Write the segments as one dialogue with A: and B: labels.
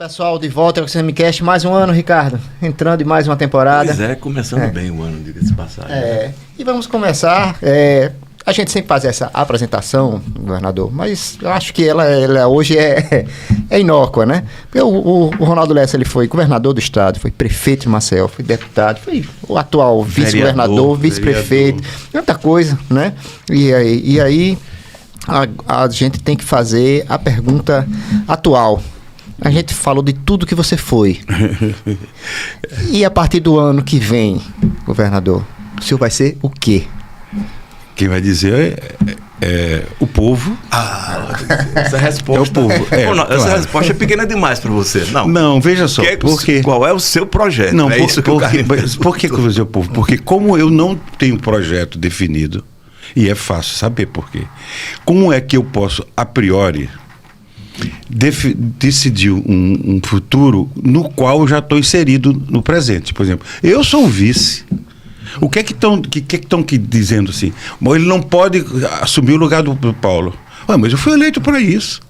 A: Pessoal, de volta com o CMCast, mais um ano, Ricardo, entrando em mais uma temporada.
B: Pois é, começando bem o ano, diga-se de passagem.
A: E vamos começar, a gente sempre faz essa apresentação, governador, mas eu acho que ela hoje é inócua, né? Porque o Ronaldo Lessa, ele foi governador do estado, foi prefeito de Maceió, foi deputado, foi o atual vice-governador, vice-prefeito, tanta coisa, né? E aí a gente tem que fazer a pergunta atual. A gente falou de tudo que você foi. E a partir do ano que vem, governador, o senhor vai ser o quê?
C: Quem vai dizer é o povo.
B: Essa resposta,
C: é o povo.
B: Essa resposta é pequena demais para você.
C: Não, veja só.
B: Qual é o seu projeto?
C: Não, por que eu vou dizer o povo? Porque como eu não tenho projeto definido, e é fácil saber por quê. Como é que eu posso, a priori, decidir um futuro no qual eu já estou inserido no presente? Por exemplo, eu sou o vice. O que é que estão dizendo assim? Ele não pode assumir o lugar do Paulo. Mas eu fui eleito para isso.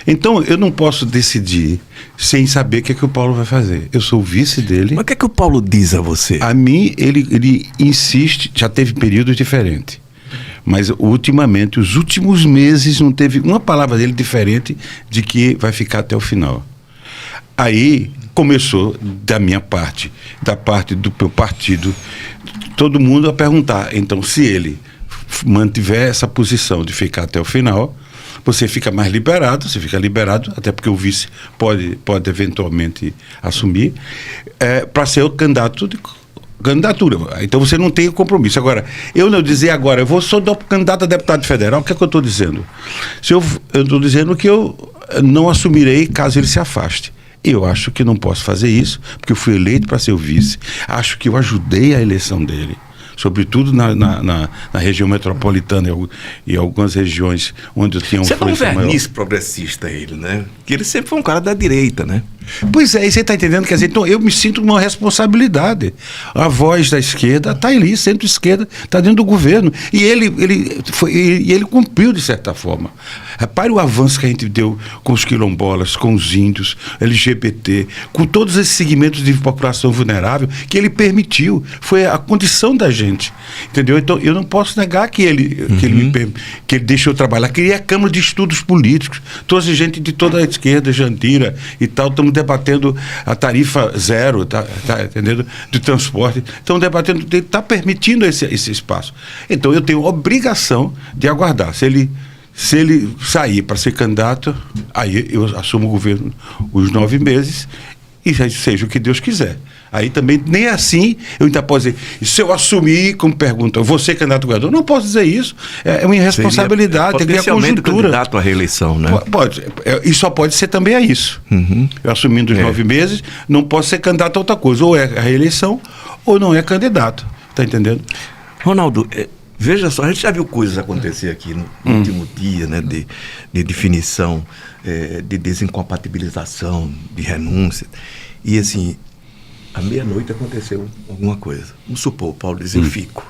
C: Então, eu não posso decidir sem saber o que é que o Paulo vai fazer. Eu sou o vice dele.
B: Mas o que é que o Paulo diz a você?
C: A mim, ele insiste, já teve períodos diferentes. Mas, ultimamente, os últimos meses, não teve uma palavra dele diferente de que vai ficar até o final. Aí, começou, da minha parte, da parte do meu partido, todo mundo a perguntar. Então, se ele mantiver essa posição de ficar até o final, você fica mais liberado, até porque o vice pode eventualmente assumir, para ser o candidatura. Então você não tem compromisso. Agora, eu dizer agora, eu sou candidato a deputado federal, o que é que eu estou dizendo? Eu estou dizendo que eu não assumirei caso ele se afaste. Eu acho que não posso fazer isso, porque eu fui eleito para ser o vice. Acho que eu ajudei a eleição dele, sobretudo na região metropolitana e algumas regiões onde eu tinha
B: Você dá um verniz progressista ele, né? Que ele sempre foi um cara da direita, né?
C: Pois é, e você está entendendo? Quer dizer, então eu me sinto uma responsabilidade. A voz da esquerda está ali, centro-esquerda, está dentro do governo. E ele cumpriu de certa forma. Repare o avanço que a gente deu com os quilombolas, com os índios, LGBT, com todos esses segmentos de população vulnerável que ele permitiu. Foi a condição da gente. Entendeu? Então eu não posso negar que ele deixou trabalhar. Queria a Câmara de Estudos Políticos. Trouxe gente de toda a esquerda, Jandira e tal. Estamos debatendo a tarifa zero, tá entendendo? De transporte. Estamos debatendo, está permitindo esse espaço. Então eu tenho obrigação de aguardar. Se ele sair para ser candidato, aí eu assumo o governo os 9 meses e seja o que Deus quiser. Aí também, nem assim, eu ainda posso dizer, se eu assumir, como pergunta, você candidato a governador, não posso dizer isso, é uma irresponsabilidade, tem que ver a conjuntura.
B: Candidato à reeleição, né?
C: Pode, e só pode ser também a isso. Eu assumindo os 9 meses, não posso ser candidato a outra coisa, ou é a reeleição, ou não é candidato, tá entendendo?
B: Ronaldo, veja só, a gente já viu coisas acontecer aqui no último dia, né, de definição, de desincompatibilização, de renúncia, e assim, à meia-noite aconteceu alguma coisa. Vamos supor, o Paulo diz, eu fico.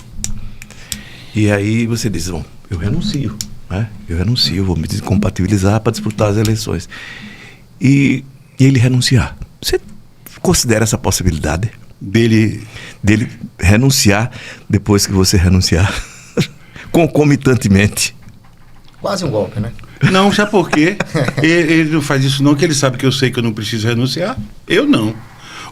B: E aí você diz, bom, eu renuncio, né? Vou me descompatibilizar para disputar as eleições. E ele renunciar. Você considera essa possibilidade? Dele renunciar depois que você renunciar? Concomitantemente.
A: Quase um golpe, né?
C: Não, sabe por quê? Ele não faz isso não, que ele sabe que eu sei que eu não preciso renunciar. Eu não.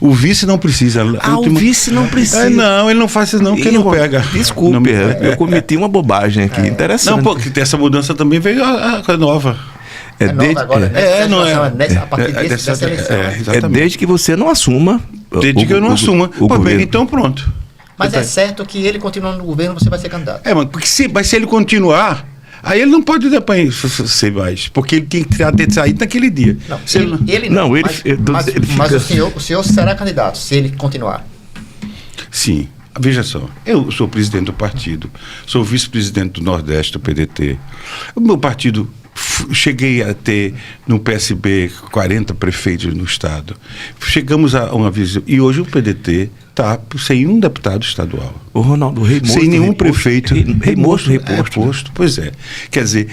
C: O vice não precisa.
B: O vice não precisa.
C: Não, ele não faz isso não, porque não pega.
B: Desculpe, eu cometi uma bobagem aqui, interessante.
C: Não, porque essa mudança também veio a nova.
B: Desde que você não assuma.
C: Desde que eu não assuma. Então pronto.
A: Mas é certo que ele continuando no governo, você vai ser candidato.
C: Porque se ele continuar, aí ele não pode ser mais, porque ele tem que ter saído naquele dia.
A: Não, ele não. Mas o senhor será candidato, se ele continuar.
C: Sim. Veja só, eu sou presidente do partido, sou vice-presidente do Nordeste do PDT. O meu partido, cheguei a ter no PSB 40 prefeitos no estado. Chegamos a uma visão, e hoje o PDT Tá, sem um deputado estadual.
B: O Ronaldo, rei moço,
C: sem nenhum prefeito.
B: Rei moço, reposto.
C: Pois é. Quer dizer,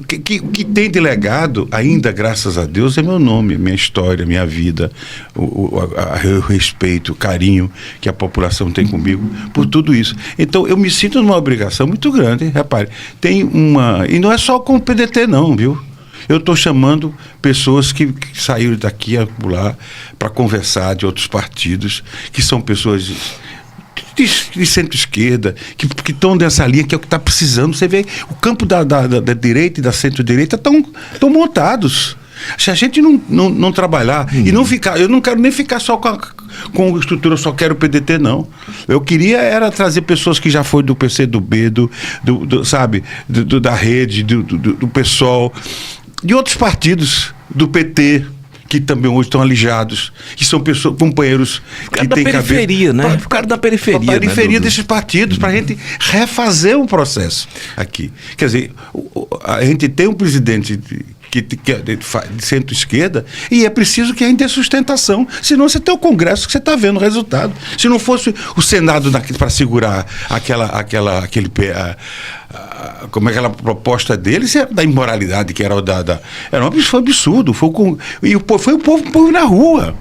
C: o que tem de legado, ainda, graças a Deus, é meu nome, minha história, minha vida, o respeito, o carinho que a população tem comigo por tudo isso. Então, eu me sinto numa obrigação muito grande. Repare, tem uma... E não é só com o PDT, não, viu? Eu estou chamando pessoas que saíram daqui a lá para conversar de outros partidos, que são pessoas de centro-esquerda, que estão nessa linha, que é o que está precisando. Você vê, o campo da direita e da centro-direita estão montados. Se a gente não trabalhar e não ficar, eu não quero nem ficar só com estrutura, eu só quero o PDT, não. Eu queria era trazer pessoas que já foram do PCdoB, sabe, da rede, do PSOL, de outros partidos, do PT, que também hoje estão alijados, que são pessoas, companheiros que têm
B: periferia, né?
C: Ficaram da periferia. A periferia, né, desses partidos, para a gente refazer um processo aqui. Quer dizer, a gente tem um presidente que é de centro-esquerda, e é preciso que a gente dê sustentação. Senão você tem o Congresso que você está vendo o resultado. Se não fosse o Senado para segurar como é aquela proposta deles, era da imoralidade, que era foi um absurdo. Foi o povo na rua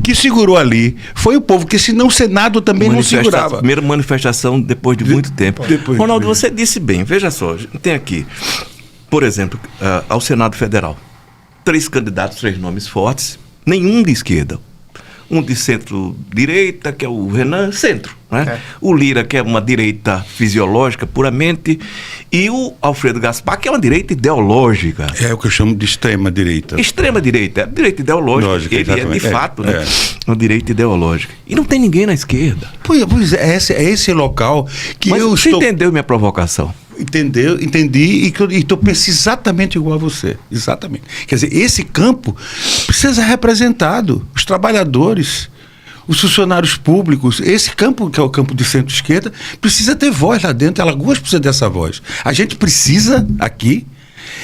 C: que segurou ali. Foi o povo, que senão o Senado também não segurava.
B: Primeira manifestação depois de muito tempo. Ronaldo, você disse bem, veja só, tem aqui, por exemplo, ao Senado Federal, 3 candidatos, 3 nomes fortes, nenhum de esquerda. Um de centro-direita, que é o Renan, centro, né? O Lira, que é uma direita fisiológica puramente, e o Alfredo Gaspar, que é uma direita ideológica.
C: É o que eu chamo de extrema-direita.
B: Extrema-direita, direita ideológica.
C: Lógico,
B: ele é de fato, né? Uma direita ideológica. E não tem ninguém na esquerda.
C: Pois é, esse local que
B: Mas você entendeu minha provocação?
C: Entendi, e estou pensando exatamente igual a você. Exatamente. Quer dizer, esse campo precisa ser representado. Os trabalhadores, os funcionários públicos, esse campo, que é o campo de centro-esquerda, precisa ter voz lá dentro. Alagoas precisa dessa voz. A gente precisa aqui.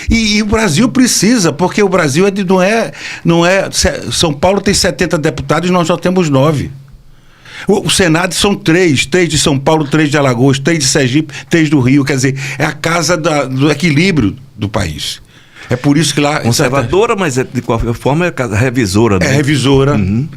C: E o Brasil precisa, porque o Brasil não é. São Paulo tem 70 deputados e nós só temos 9. O Senado são 3 de São Paulo, 3 de Alagoas, 3 de Sergipe, 3 do Rio. Quer dizer, é a casa do equilíbrio do país. É por isso que lá...
B: Conservadora, mas de qualquer forma é casa revisora. Né?
C: É revisora. Uhum.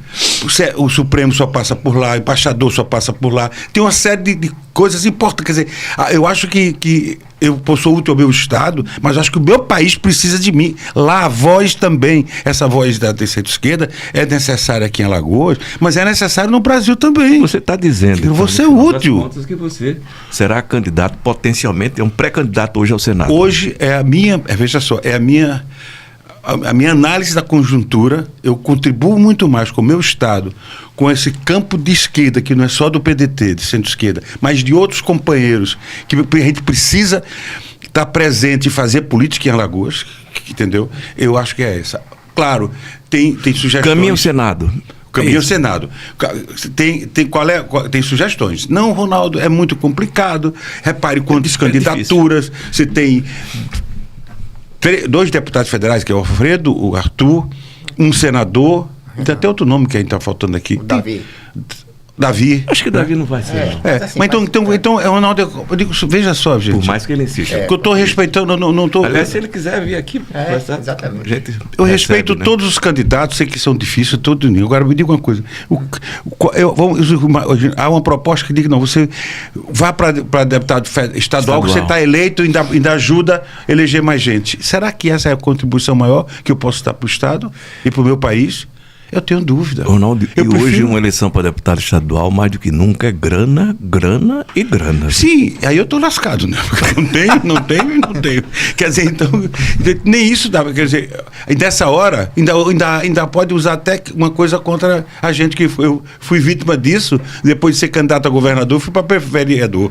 C: O Supremo só passa por lá, o embaixador só passa por lá. Tem uma série de coisas importantes. Quer dizer, eu acho que eu sou útil ao meu Estado, mas acho que o meu país precisa de mim. Lá a voz também, essa voz da centro-esquerda é necessária aqui em Alagoas, mas é necessária no Brasil também.
B: Você está dizendo
C: que você é útil.
B: Contas que você será candidato, potencialmente, é um pré-candidato hoje ao Senado.
C: Hoje é a minha, veja só, é a minha análise da conjuntura. Eu contribuo muito mais com o meu Estado, com esse campo de esquerda, que não é só do PDT, de centro-esquerda, mas de outros companheiros, que a gente precisa estar presente e fazer política em Alagoas, entendeu? Eu acho que é essa. Claro, tem sugestões.
B: Caminho ao Senado.
C: Caminho ao Senado. Tem sugestões. Não, Ronaldo, é muito complicado. Repare quantas candidaturas. Você tem 2 deputados federais, que é o Alfredo, o Arthur, um senador, tem até outro nome que a gente está faltando aqui.
A: O Davi.
C: Davi.
B: Acho que Davi não vai ser.
C: Mas então, Ronaldo, eu digo, veja só, gente.
B: Por mais que ele insista.
C: Porque eu estou respeitando, não estou...
B: Aliás, se ele quiser vir aqui...
A: Exatamente.
C: Eu respeito todos os candidatos, sei que são difíceis, todos. Agora, me diga uma coisa. Há uma proposta que diga, não, você vá para deputado estadual, que você está eleito, ainda ajuda a eleger mais gente. Será que essa é a contribuição maior que eu posso dar para o Estado e para o meu país? Eu tenho dúvida.
B: Ronaldo, hoje uma eleição para deputado estadual, mais do que nunca, é grana, grana e grana.
C: Sim, aí eu estou lascado, né? Não tenho. Quer dizer, então, nem isso dá. Quer dizer, nessa hora, ainda pode usar até uma coisa contra a gente, que eu fui vítima disso, depois de ser candidato a governador, fui para vereador.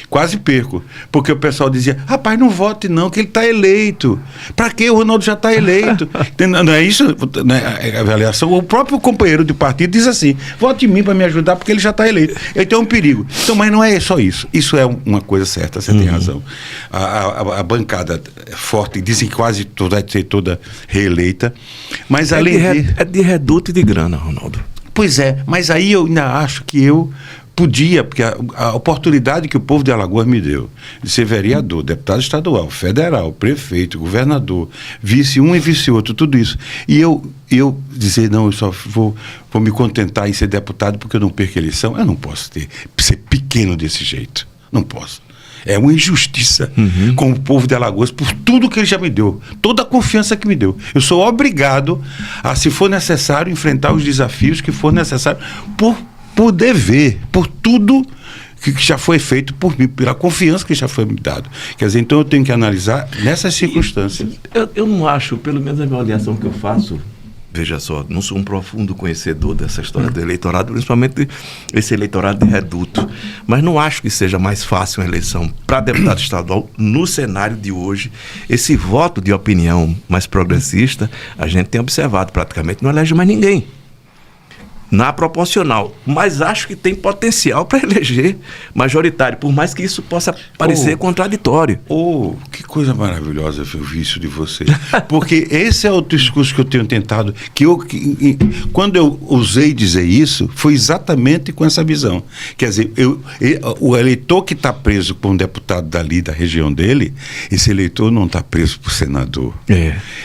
C: Quase perco, porque o pessoal dizia, rapaz, não vote não, que ele está eleito. Para quê? O Ronaldo já está eleito. Não é isso, né? A avaliação. O próprio companheiro de partido diz assim, vote em mim para me ajudar, porque ele já está eleito. Então é um perigo. Então, mas não é só isso. Isso é uma coisa certa, você tem razão. A bancada é forte, dizem que quase vai ser toda reeleita. Mas além
B: é de reduto e de grana, Ronaldo.
C: Pois é, mas aí eu ainda acho que eu podia, porque a oportunidade que o povo de Alagoas me deu de ser vereador, deputado estadual, federal, prefeito, governador, vice um e vice outro, tudo isso. E eu dizer, não, eu só vou me contentar em ser deputado porque eu não perco a eleição. Eu não posso ser pequeno desse jeito. Não posso. É uma injustiça com o povo de Alagoas por tudo que ele já me deu, toda a confiança que me deu. Eu sou obrigado a, se for necessário, enfrentar os desafios que for necessário por dever, por tudo que já foi feito por mim, pela confiança que já foi me dado. Quer dizer, então eu tenho que analisar nessas circunstâncias.
B: Eu não acho, pelo menos a minha avaliação que eu faço, veja só, não sou um profundo conhecedor dessa história do eleitorado, principalmente esse eleitorado de reduto, mas não acho que seja mais fácil uma eleição para deputado estadual no cenário de hoje. Esse voto de opinião mais progressista, a gente tem observado, praticamente não elege mais ninguém na proporcional, mas acho que tem potencial para eleger majoritário, por mais que isso possa parecer contraditório.
C: Que coisa maravilhosa eu vi isso de você. Porque esse é o discurso que eu tenho tentado, quando eu ousei dizer isso, foi exatamente com essa visão. Quer dizer, o eleitor que está preso por um deputado dali, da região dele, esse eleitor não está preso por senador.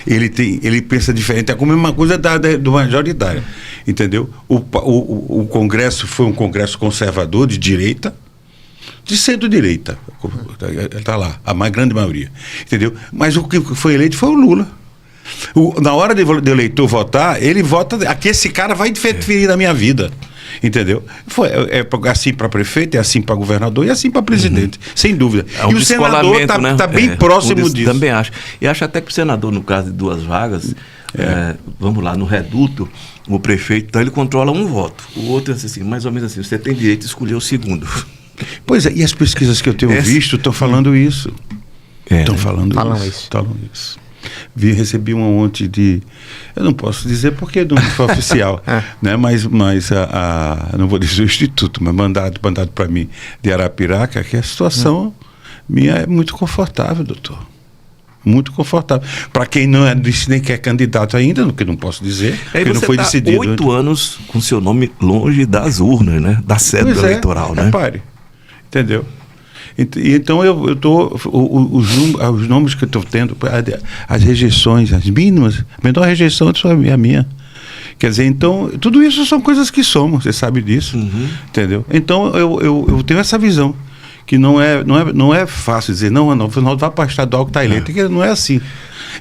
C: Ele pensa diferente, é como a mesma coisa do majoritário. Entendeu? O Congresso foi um Congresso conservador, de direita, de centro-direita. Está lá, a mais grande maioria. Entendeu? Mas o que foi eleito foi o Lula. Na hora de o eleitor votar, ele vota. Aqui esse cara vai interferir na minha vida. Entendeu? É assim para prefeito, é assim para governador e é assim para presidente, sem dúvida.
B: E
C: o senador está bem próximo disso.
B: Também acho. E acho até que o senador, no caso de 2 vagas, vamos lá, no reduto, o prefeito, então ele controla um voto. O outro é assim, mais ou menos assim, você tem direito de escolher o segundo.
C: Pois é, e as pesquisas que eu tenho visto estão falando isso. Estão falando isso. Recebi uma ontem eu não posso dizer porque não foi oficial, né? mas não vou dizer o instituto, mas mandado para mim de Arapiraca, que a situação minha é muito confortável, doutor. Muito confortável. Para quem não disse nem que é candidato ainda, porque não posso dizer, porque não foi decidido.
B: 8 anos com seu nome longe das urnas, né? Da sede eleitoral, né?
C: Repare, entendeu? Então eu estou. Os nomes que eu estou tendo, as rejeições, as mínimas, a menor rejeição é a minha. Quer dizer, então, tudo isso são coisas que somos, você sabe disso. Entendeu? Então eu tenho essa visão. Que não é fácil dizer, não vai para estadual que está eleito, porque não é assim.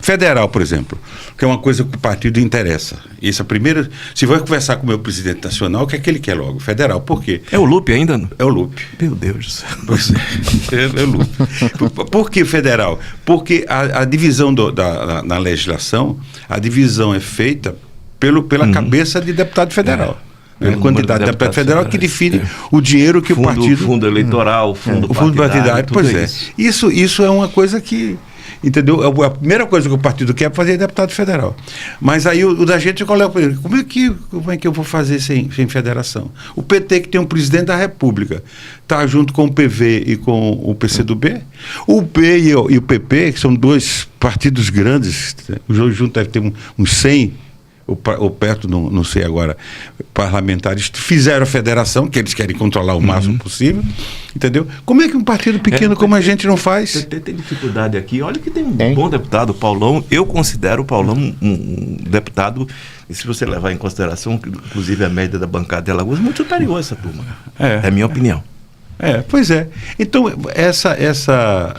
C: Federal, por exemplo, que é uma coisa que o partido interessa. Isso, a primeira, se vai conversar com o meu presidente nacional, o que é que ele quer logo? Federal, por quê?
B: É o Lupe ainda? Não?
C: É o Lupe.
B: Meu Deus do céu.
C: Pois é o Lupe. Por que federal? Porque a divisão na legislação, a divisão é feita pela cabeça de deputado federal. A quantidade de deputado federal que define o dinheiro que o partido...
B: Fundo eleitoral, fundo partidário.
C: Pois é. Isso é uma coisa que... Entendeu? A primeira coisa que o partido quer é fazer deputado federal. Mas aí o da gente coloca para ele, como é que eu vou fazer sem federação? O PT, que tem um presidente da República, está junto com o PV e com o PCdoB. O P e o PP, que são 2 partidos grandes, os dois juntos devem ter uns 100 ou perto, não sei agora, parlamentares fizeram a federação, que eles querem controlar o máximo possível, entendeu? Como é que um partido pequeno como a gente não faz?
B: O PT tem dificuldade aqui. Olha que tem um bom deputado, o Paulão. Eu considero o Paulão um deputado, e se você levar em consideração, inclusive a média da bancada de Alagoas, muito superior a essa turma. É a minha opinião.
C: Pois é. Então, essa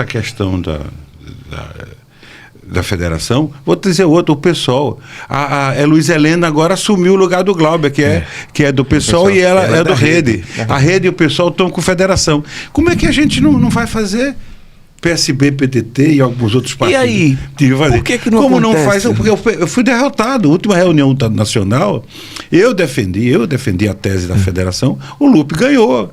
C: questão da federação, vou dizer outro, o PSOL. A Luiz Helena agora assumiu o lugar do Glauber, que é do PSOL e ela é do Rede. A Rede e o PSOL estão com federação. Como é que a gente não vai fazer? PSB, PDT e alguns outros partidos.
B: E aí? Por que não
C: Como
B: acontece?
C: Não faz? Porque eu fui derrotado. A última reunião nacional, eu defendi a tese da federação, o Lupe ganhou.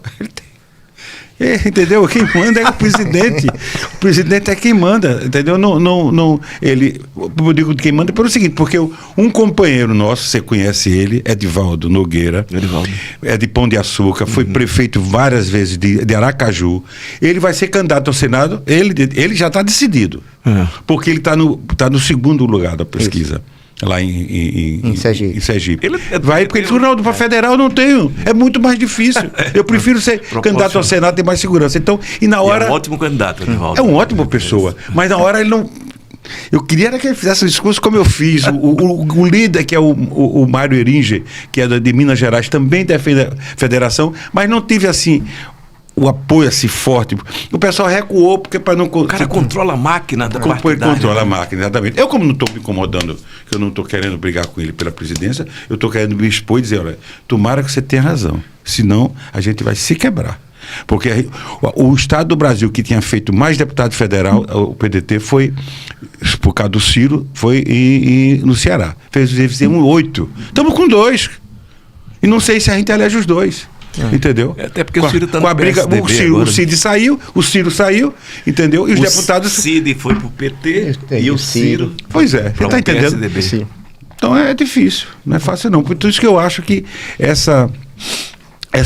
C: Entendeu? Quem manda é o presidente. O presidente é quem manda, entendeu? Eu digo quem manda pelo seguinte, porque um companheiro nosso, você conhece ele, Edivaldo Nogueira, é de Pão de Açúcar, foi prefeito várias vezes de Aracaju. Ele vai ser candidato ao Senado, ele já está decidido, porque ele está no segundo lugar da pesquisa. lá em Sergipe. Vai, porque ele falou, não, para federal eu não tenho. É muito mais difícil. Eu prefiro ser candidato ao Senado, ter mais segurança. Então, e na hora...
B: É um ótimo candidato, Edivaldo.
C: É uma ótima pessoa. Mas na hora ele não... Eu queria que ele fizesse um discurso como eu fiz. O líder, que é o Mário Eringer, que é de Minas Gerais, também defende a federação, mas não tive assim... o apoio assim forte. O pessoal recuou porque para não...
B: O cara controla a máquina da partidária.
C: Controla a máquina, exatamente. Eu, como não estou me incomodando, que eu não estou querendo brigar com ele pela presidência, eu estou querendo me expor e dizer, olha, tomara que você tenha razão. Senão, a gente vai se quebrar. Porque o Estado do Brasil, que tinha feito mais deputado federal, o PDT, foi, por causa do Ciro, foi no Ceará. Fizemos 8. Estamos com 2. E não sei se a gente elege os 2. Entendeu?
B: Até porque o Ciro está no
C: com a briga,
B: PSDB
C: o Cid saiu, o Ciro saiu, entendeu? E os deputados...
B: O Cid foi pro PT e o Ciro...
C: Pois é, você está entendendo?
B: PSDB.
C: Então é difícil, não é fácil não. Por isso que eu acho que essa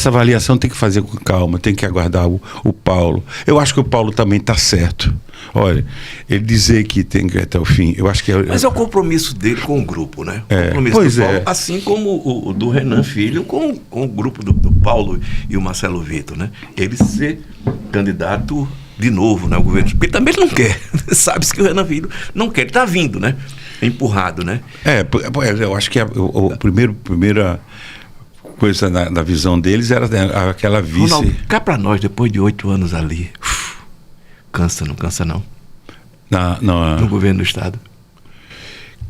C: avaliação tem que fazer com calma, tem que aguardar o Paulo. Eu acho que o Paulo também está certo. Olha, ele dizer que tem que ir até o fim, eu acho que...
B: Mas é o compromisso dele com o grupo, né?
C: É,
B: o compromisso
C: pois
B: do Paulo,
C: é.
B: assim como o do Renan Filho com o grupo do Paulo e o Marcelo Vitor, né? Ele ser candidato de novo, né? O governo, porque também ele não quer. Sabe-se que o Renan Filho não quer, ele está vindo, né? Empurrado, né?
C: Eu acho que a primeira coisa na visão deles era aquela vice...
B: Ronaldo, cá para nós, depois de 8 anos ali, cansa, não cansa não? No governo do Estado.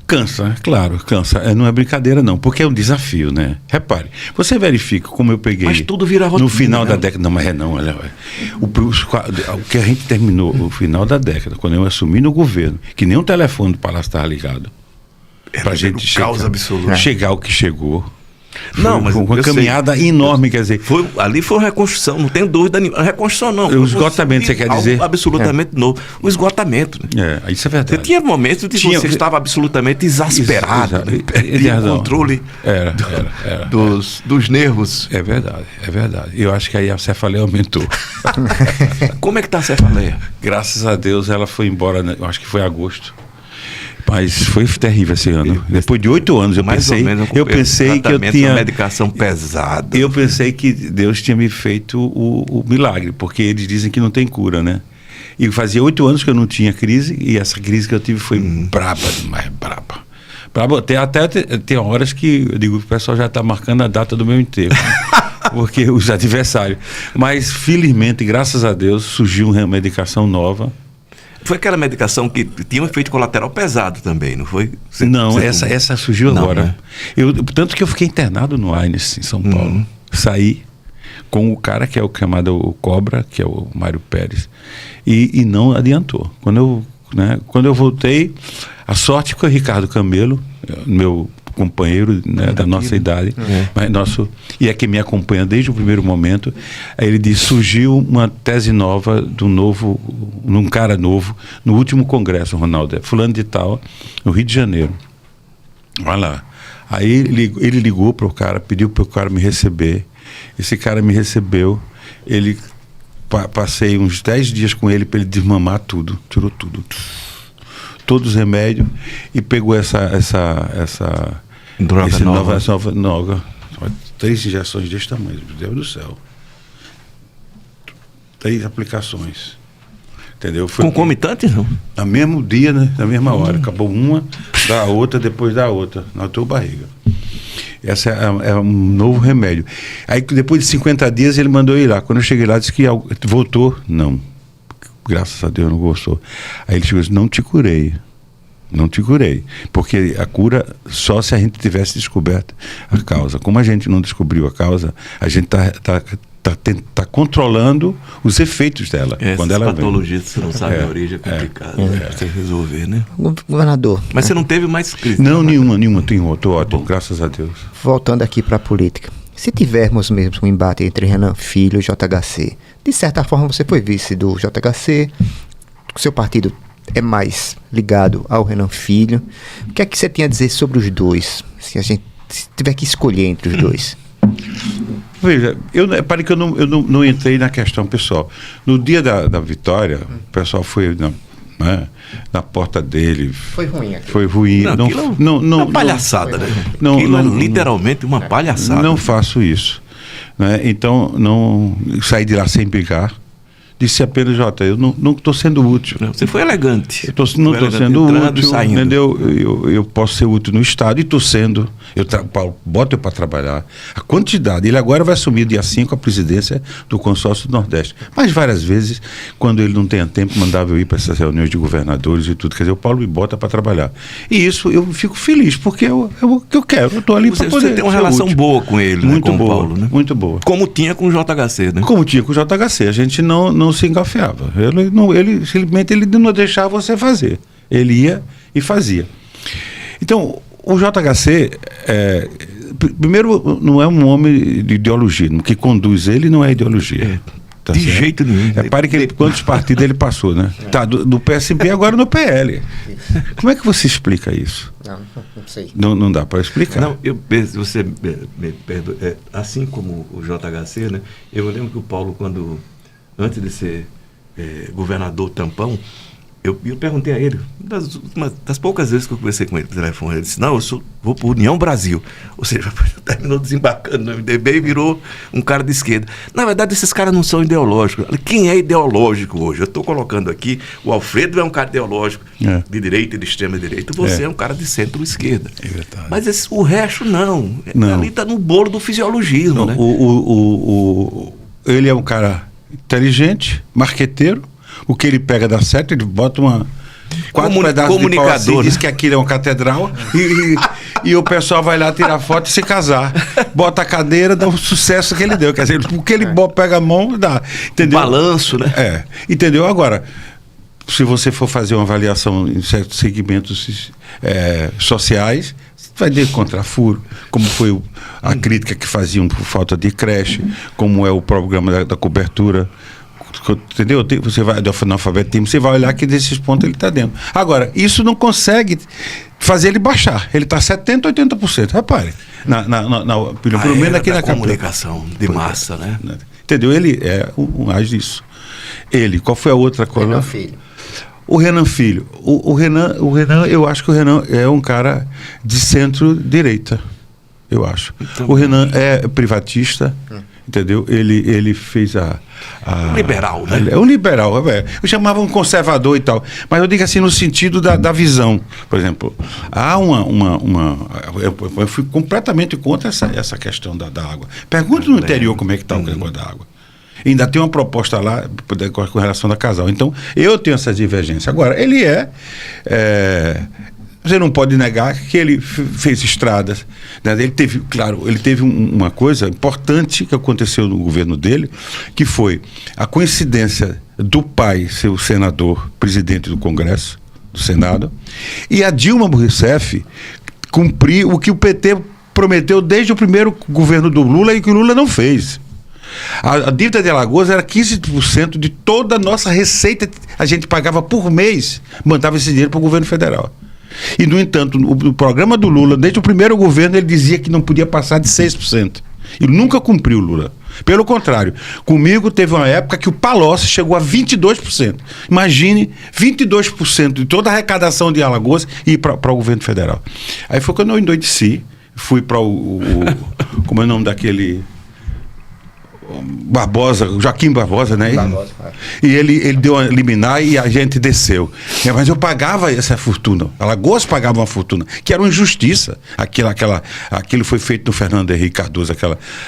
C: Cansa, claro, cansa. Não é brincadeira não, porque é um desafio, né? Repare, você verifica como eu peguei...
B: Mas tudo vira rotina,
C: no final
B: né?
C: da década... Não, mas não, olha. O que a gente terminou no final da década, quando eu assumi no governo, que nem o telefone do Palácio estava ligado, pra gente chegar ao que chegou...
B: Não, mas
C: uma caminhada enorme, quer dizer...
B: Ali foi uma reconstrução, não tenho dúvida nenhuma. Reconstrução não.
C: O esgotamento, você quer dizer?
B: Absolutamente novo. O esgotamento. Né?
C: Isso é verdade.
B: Você tinha momentos de você estava absolutamente exasperado. Perdia o controle dos nervos.
C: É verdade, é verdade. Eu acho que aí a cefaleia aumentou.
B: Como é que está a cefaleia?
C: Graças a Deus ela foi embora, eu acho que foi em agosto. Mas foi terrível esse ano. Depois de 8 anos, eu pensei que eu tinha
B: uma medicação pesada.
C: Eu pensei que Deus tinha me feito o milagre, porque eles dizem que não tem cura, né? E fazia 8 anos que eu não tinha crise, e essa crise que eu tive foi braba demais, braba. Até tem horas que eu digo que o pessoal já está marcando a data do meu enterro. Porque os adversários. Mas, felizmente, graças a Deus, surgiu uma medicação nova.
B: Foi aquela medicação que tinha um efeito colateral pesado também, não foi?
C: Essa surgiu agora. Né? Tanto que eu fiquei internado no Aines, em São Paulo. Saí com o cara que é o chamado o Cobra, que é o Mário Pérez, e não adiantou. Quando eu voltei, a sorte foi o Ricardo Camelo, meu companheiro, né, da nossa idade, mas e é que me acompanha desde o primeiro momento. Aí ele disse, surgiu uma tese nova num cara novo, no último congresso, Ronaldo, fulano de tal, no Rio de Janeiro. Olha lá. Aí ele ligou para o cara, pediu para o cara me receber. Esse cara me recebeu, passei uns 10 dias com ele para ele desmamar tudo, tirou tudo. Todos os remédios, e pegou essa
B: droga
C: nova. 3 injeções desse tamanho, meu Deus do céu. 3 aplicações. Entendeu?
B: Concomitantes, não?
C: No mesmo dia, né? Na mesma hora. Acabou uma, da outra, depois da outra, na tua barriga. Essa é um novo remédio. Aí, depois de 50 dias, ele mandou ir lá. Quando eu cheguei lá, disse que voltou. Não. Graças a Deus não gostou. Aí ele chegou e disse, não te curei, porque a cura só se a gente tivesse descoberto a causa. Como a gente não descobriu a causa, a gente está controlando os efeitos dela.
B: Quando ela patologia, você não sabe a origem, é complicado. Você resolver, né?
A: Governador.
B: Mas você não teve mais crise?
C: Não, nenhuma, estou ótimo, graças a Deus.
A: Voltando aqui para a política. Se tivermos mesmo um embate entre Renan Filho e JHC, de certa forma você foi vice do JHC, o seu partido é mais ligado ao Renan Filho. O que é que você tinha a dizer sobre os dois? Se tiver que escolher entre os dois.
C: Veja, eu não entrei na questão pessoal. No dia da vitória, o pessoal foi né, na porta dele.
A: Foi ruim aqui.
C: Foi ruim.
B: Uma palhaçada, né? Aquilo é literalmente uma palhaçada.
C: Não faço isso. Né? Então, não saí de lá sem brigar. Disse apenas, Jota, eu não estou sendo útil.
B: Você foi elegante.
C: Não estou sendo útil, entendeu? Eu posso ser útil no Estado e estou sendo. Paulo, bota eu para trabalhar. A quantidade. Ele agora vai assumir dia 5 a presidência do Consórcio do Nordeste. Mas várias vezes, quando ele não tenha tempo, mandava eu ir para essas reuniões de governadores e tudo. Quer dizer, o Paulo me bota para trabalhar. E isso eu fico feliz, porque é o que eu quero. Eu estou ali para poder.
B: Você tem uma relação
C: útil.
B: boa com ele,
C: muito
B: né? Com
C: boa,
B: o Paulo, né?
C: Muito boa.
B: Como tinha com o JHC, né?
C: Como tinha com o JHC. A gente não se engalfiava. Ele simplesmente não deixava você fazer. Ele ia e fazia. Então, o JHC, primeiro, não é um homem de ideologia. O que conduz ele não é ideologia. Tá
B: de
C: certo?
B: Jeito nenhum.
C: Repare quantos partidos ele passou, né? Tá, do PSB agora no PL. Como é que você explica isso?
A: Não sei.
C: Não dá para explicar.
B: Não, você me perdoa. Assim como o JHC, né? Eu lembro que o Paulo, antes de ser governador tampão, eu perguntei a ele, das poucas vezes que eu conversei com ele por telefone, ele disse, não, vou para União Brasil. Ou seja, terminou desembarcando no MDB e virou um cara de esquerda. Na verdade, esses caras não são ideológicos. Quem é ideológico hoje? Eu estou colocando aqui, o Alfredo é um cara ideológico, de direita e de extrema direita, você é um cara de centro-esquerda.
C: É verdade.
B: Mas o resto não. Ali está no bolo do fisiologismo, né?
C: Ele é um cara inteligente, marqueteiro. O que ele pega dá certo, ele bota quatro pedaços de pau assim, diz que aquilo é uma catedral e o pessoal vai lá tirar foto e se casar. Bota a cadeira, dá o sucesso que ele deu. Quer dizer, o que ele pega a mão, dá. Entendeu?
B: Balanço, né?
C: Entendeu? Agora, se você for fazer uma avaliação em certos segmentos sociais, vai encontrar furo, como foi a crítica que faziam por falta de creche, como é o programa da cobertura. Entendeu? Você vai do analfabetismo, você vai olhar que desses pontos ele está dentro. Agora, isso não consegue fazer ele baixar. Ele está 70%, 80%. Repare. Pelo menos aqui na
B: comunicação de massa, né?
C: Entendeu? Ele é um age disso. Qual foi a outra coisa?
A: Renan Filho.
C: O Renan Filho. O Renan, eu acho que o Renan é um cara de centro-direita. Eu acho. Então, o Renan é privatista. Entendeu? Ele fez
B: liberal, né?
C: É um liberal. Eu chamava um conservador e tal. Mas eu digo assim, no sentido da visão. Por exemplo, há eu fui completamente contra essa questão da água. Pergunta no interior como é que está o negócio da água. Ainda tem uma proposta lá com relação da casal. Então, eu tenho essa divergência. Agora, ele você não pode negar que ele fez estradas. Né? Ele teve uma coisa importante que aconteceu no governo dele, que foi a coincidência do pai ser o senador, presidente do Congresso, do Senado, e a Dilma Rousseff cumprir o que o PT prometeu desde o primeiro governo do Lula e que o Lula não fez. A dívida de Alagoas era 15% de toda a nossa receita, a gente pagava por mês, mandava esse dinheiro para o governo federal. E, no entanto, o programa do Lula, desde o primeiro governo, ele dizia que não podia passar de 6%. E nunca cumpriu, Lula. Pelo contrário, comigo teve uma época que o Palocci chegou a 22%. Imagine 22% de toda a arrecadação de Alagoas ir para o governo federal. Aí foi quando eu endoideci, fui para como é o nome daquele... Barbosa, Joaquim Barbosa, né? E ele deu uma liminar e a gente desceu. Mas eu pagava essa fortuna. Alagoas pagava uma fortuna, que era uma injustiça. Aquilo foi feito no Fernando Henrique Cardoso,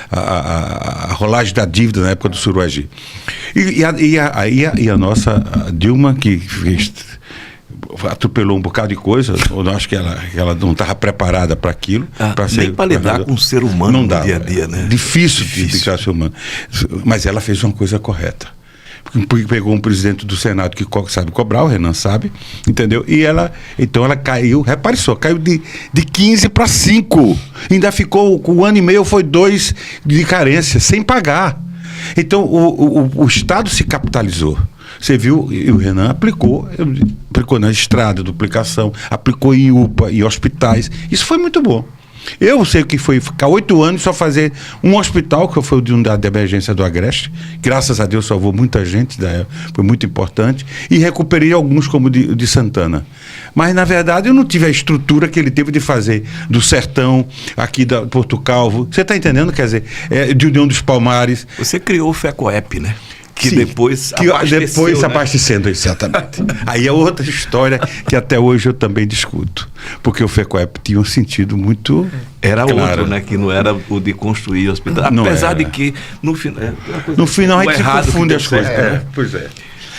C: a rolagem da dívida na época do Suruagi. E a nossa Dilma, que atropelou um bocado de coisa, eu acho que ela não estava preparada para aquilo.
B: Nem para lidar com o ser humano no dia a dia, né?
C: Difícil de lidar com o ser humano. Mas ela fez uma coisa correta. Porque pegou um presidente do Senado que sabe cobrar, o Renan sabe, entendeu? Então ela caiu, repare só, caiu de 15 para 5. Ainda ficou, com 1 ano e meio, foi 2 de carência, sem pagar. Então o Estado se capitalizou. Você viu, e o Renan aplicou na estrada, duplicação, aplicou em UPA, em hospitais. Isso foi muito bom. Eu sei que foi ficar 8 anos só fazer um hospital, que foi o da emergência do Agreste. Graças a Deus salvou muita gente, foi muito importante. E recuperei alguns, como de Santana. Mas, na verdade, eu não tive a estrutura que ele teve de fazer do Sertão, aqui da Porto Calvo. Você está entendendo? Quer dizer, de União dos Palmares.
B: Você criou o FECOEP, né? Que
C: Sim,
B: depois
C: abastecendo, exatamente. Aí é outra história que até hoje eu também discuto. Porque o FECOEP tinha um sentido muito
B: Era
C: claro.
B: outro, né? Que não era o de construir hospital.
C: Não
B: Apesar
C: era.
B: de que, no
C: final, a gente
B: errado
C: confunde
B: que
C: as
B: deu
C: coisas.
B: certo,
C: Pois é.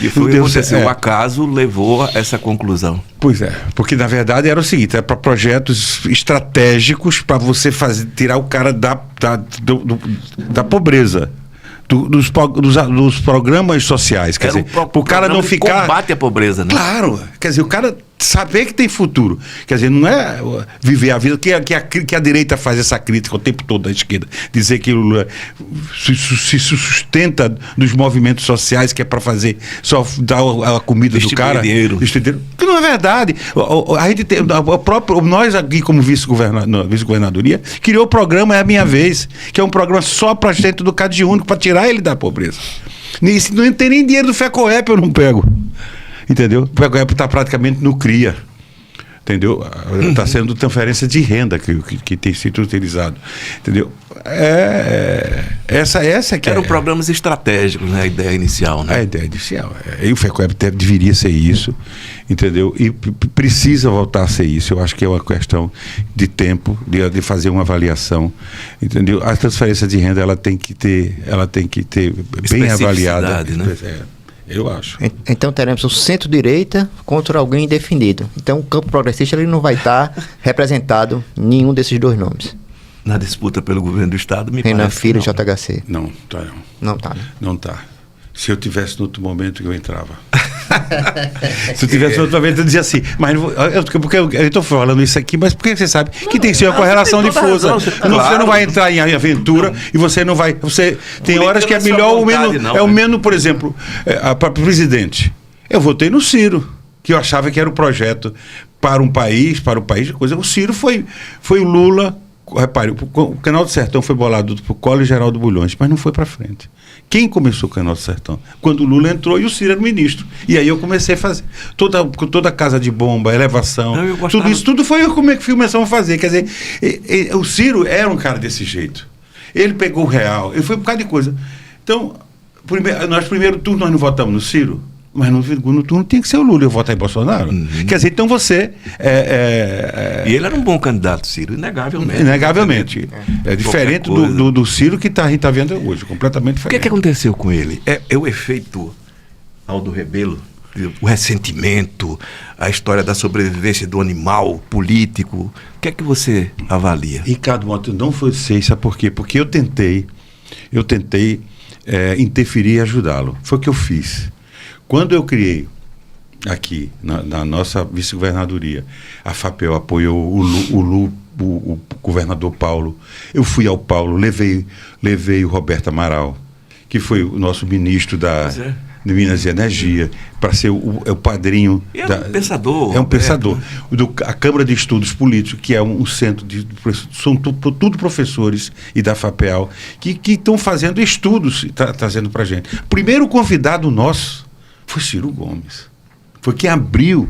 B: E foi o que aconteceu. O acaso levou a essa conclusão.
C: Pois é, porque na verdade era o seguinte, era para projetos estratégicos para você tirar o cara da pobreza. Dos programas sociais, quer dizer, para o cara não ficar...
B: combate à pobreza, né?
C: Claro, quer dizer, o cara saber que tem futuro, quer dizer, não é viver a vida, que a direita faz essa crítica o tempo todo da esquerda, dizer que o Lula se sustenta dos movimentos sociais, que é para fazer, só dar a comida do cara, que não é verdade. A gente tem, nós aqui como vice-governadoria, criou o programa É a Minha Vez, que é um programa só para gente do Cade Único, para tirar ele da pobreza. Se não tem nem dinheiro do FECOEP, eu não pego. Entendeu? O FECOEP está praticamente no CRIA. Entendeu? Está sendo transferência de renda que tem sido utilizado. Entendeu? Essa que
B: eram programas estratégicos, né? A ideia inicial, né?
C: A ideia inicial. E o FECOEP deveria ser isso, entendeu? E precisa voltar a ser isso. Eu acho que é uma questão de tempo, de fazer uma avaliação, entendeu? A transferência de renda ela tem que ter bem avaliada.
B: Né?
C: Eu acho.
A: Então teremos um centro-direita contra alguém indefinido. Então o campo progressista ele não vai estar representado em nenhum desses dois nomes.
B: Na disputa pelo governo do Estado,
A: Renan Filho,
B: não.
A: JHC.
C: Não, tá não.
A: Não tá, né?
C: Não tá. Se eu tivesse no outro momento, eu entrava. Se eu tivesse no outro momento, eu dizia assim. Mas porque eu estou falando isso aqui, mas porque você sabe que tem que ser uma correlação difusa. Você não vai entrar em aventura e você não vai. Tem horas que é melhor ou menos. O menos, por exemplo, para o presidente. Eu votei no Ciro, que eu achava que era o projeto para um país, coisa. O Ciro foi o Lula. Repare, o Canal do Sertão foi bolado por Collor e Geraldo Bulhões, mas não foi para frente. Quem começou o Canal do Sertão? Quando o Lula entrou e o Ciro era ministro. E aí eu comecei a fazer toda a casa de bomba, elevação, tudo isso, tudo foi eu que começamos a fazer. Quer dizer, o Ciro era um cara desse jeito. Ele pegou o real, ele foi um bocado de coisa. Então, primeiro turno nós não votamos no Ciro, mas no segundo turno tinha que ser o Lula, eu votar em Bolsonaro. Quer dizer, então você...
B: E ele era um bom candidato, Ciro, inegavelmente.
C: Inegavelmente. É diferente do Ciro que a gente está vendo hoje, completamente diferente.
B: O que aconteceu com ele? É o efeito Aldo Rebelo, o ressentimento, a história da sobrevivência do animal político. O que é que você avalia?
C: Ricardo Mota, não foi sei, sabe por quê? Porque eu tentei interferir e ajudá-lo. Foi o que eu fiz. Quando eu criei aqui, na nossa vice-governadoria, a FAPEL apoiou o governador Paulo, eu fui ao Paulo, levei o Roberto Amaral, que foi o nosso ministro de Minas e Energia, para ser o padrinho.
B: Um pensador.
C: É um pensador. A Câmara de Estudos Políticos, que é um centro são tudo professores e da FAPEL, que estão fazendo estudos, trazendo para a gente. O primeiro convidado nosso foi Ciro Gomes. Foi quem abriu.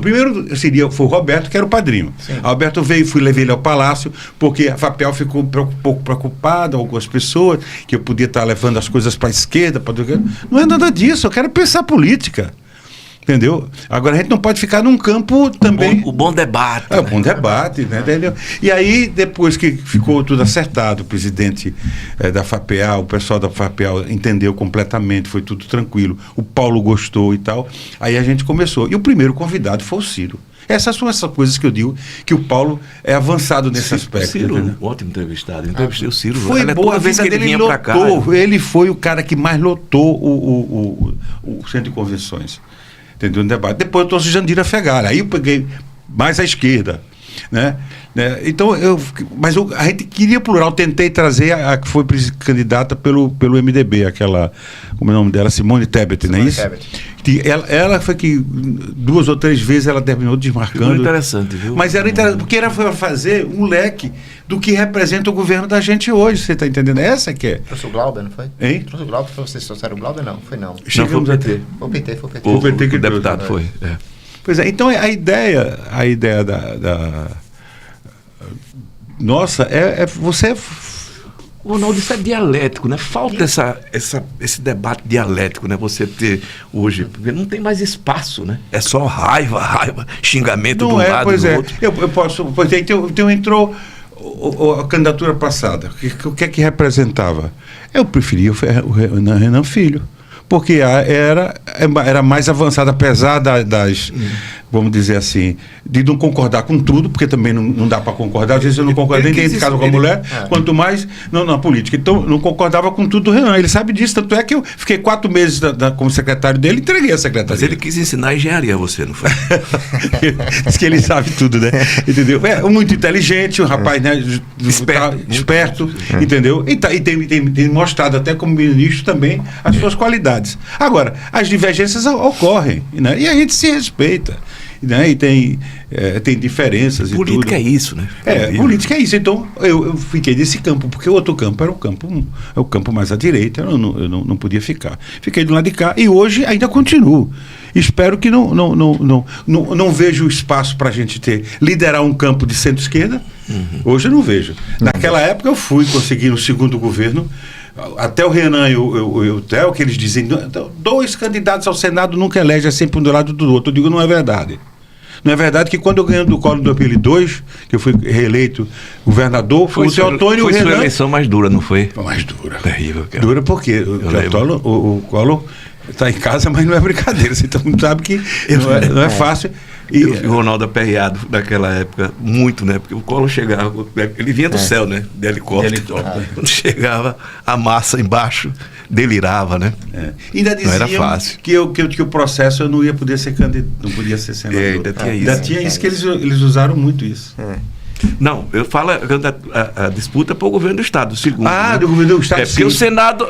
C: Primeiro foi o Roberto, que era o padrinho. Sim. Roberto levei ele ao Palácio, porque a FAPEL ficou um pouco preocupada, algumas pessoas, que eu podia estar levando as coisas para a esquerda. Não é nada disso, eu quero pensar política. Entendeu? Agora a gente não pode ficar num campo também...
B: O bom debate.
C: O bom debate, né? Entendeu? E aí, depois que ficou tudo acertado, o presidente da FAPEL, o pessoal da FAPEL entendeu completamente, foi tudo tranquilo, o Paulo gostou e tal, aí a gente começou. E o primeiro convidado foi o Ciro. Essas são essas coisas que eu digo que o Paulo é avançado nesse aspecto. O Ciro,
B: um ótimo entrevistado. Entrevistei o Ciro.
C: Foi boa, a vez que ele vinha para cá. Ele foi o cara que mais lotou o centro de convenções. Entendeu? No debate. Depois eu trouxe Jandira Fegali, aí eu peguei mais à esquerda, né? Então a gente queria plural, tentei trazer a que foi candidata pelo MDB, aquela, como é o nome dela, Simone Tebet, não é isso? Ela foi que 2 ou 3 vezes ela terminou desmarcando.
B: Ficou interessante, viu?
C: Mas era interessante, porque ela foi fazer um leque do que representa o governo da gente hoje, você está entendendo? Essa que é.
A: Trouxe o Glauber, não foi?
C: Hein?
A: Trouxe o Glauber, vocês trouxeram o Glauber? Não, foi não.
C: Chegamos
B: foi o
C: a ter.
B: PT.
A: Foi o PT, foi o PT.
C: O PT que
B: o deputado
C: trouxe,
B: foi. É.
C: Pois é, então a ideia nossa, você...
B: Ronaldo, isso é dialético, né? Falta esse debate dialético, né? Você ter hoje, porque não tem mais espaço, né? É só raiva, xingamento de um lado e do outro.
C: Eu posso... Pois é, então entrou a candidatura passada. O que é que representava? Eu preferia o Renan Filho, porque era mais avançada, apesar das vamos dizer assim, de não concordar com tudo, porque também não dá para concordar. Às vezes eu não concordo nem dentro de casa com a mulher, quanto mais na política. Então, não concordava com tudo do Renan. Ele sabe disso. Tanto é que eu fiquei 4 meses como secretário dele e entreguei a secretaria.
B: Mas ele quis ensinar engenharia a você, não foi?
C: Diz que ele sabe tudo, né? Entendeu? É muito inteligente, um rapaz, né? Esperto, entendeu? E tem mostrado até como ministro também as suas qualidades. Agora, as divergências ocorrem, né? E a gente se respeita. Né? E tem diferenças
B: política
C: e tudo.
B: É isso, né?
C: Política é isso. Então eu fiquei nesse campo, porque o outro campo era o campo mais à direita, eu não podia ficar. Fiquei do lado de cá e hoje ainda continuo. Espero que não vejo espaço para a gente liderar um campo de centro-esquerda. Hoje eu não vejo. Naquela época eu consegui no segundo governo. Até o Renan e o Theo, que eles dizem, 2 candidatos ao Senado nunca elegem, é sempre um do lado do outro. Eu digo, não é verdade. Não é verdade que quando eu ganhei do Collor em 2002, que eu fui reeleito governador, foi o seu Antônio e o Renan...
B: Foi sua eleição mais dura, não foi?
C: Foi mais dura.
B: Terrível.
C: Dura porque o Collor está em casa, mas não é brincadeira. Você sabe que não é fácil.
B: E o Ronaldo aperreado naquela época, muito, né? Porque o Collor chegava, ele vinha do céu, né? De helicóptero. Quando chegava, a massa embaixo delirava, né?
C: Ainda diziam
B: não era fácil.
C: Que o processo eu não ia poder ser candidato, não podia ser senador.
B: Ainda tinha
C: isso que eles usaram muito isso.
B: Não, eu falo a disputa para o governo do Estado, segundo.
C: Do governo do Estado,
B: porque o Senado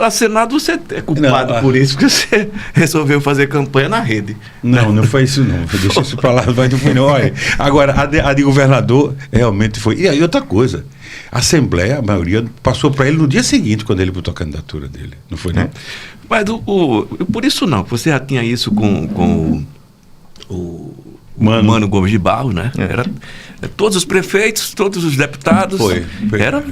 B: você é culpado por isso, porque você resolveu fazer campanha na rede.
C: Não foi isso não. Deixa isso para lá, vai do final. Olha, agora, a de governador realmente foi. E outra coisa, a Assembleia, a maioria, passou para ele no dia seguinte, quando ele botou a candidatura dele. Não foi, não?
B: Mas por isso não, você já tinha isso com o Mano Gomes de Barros, né? Era todos os prefeitos, todos os deputados. Era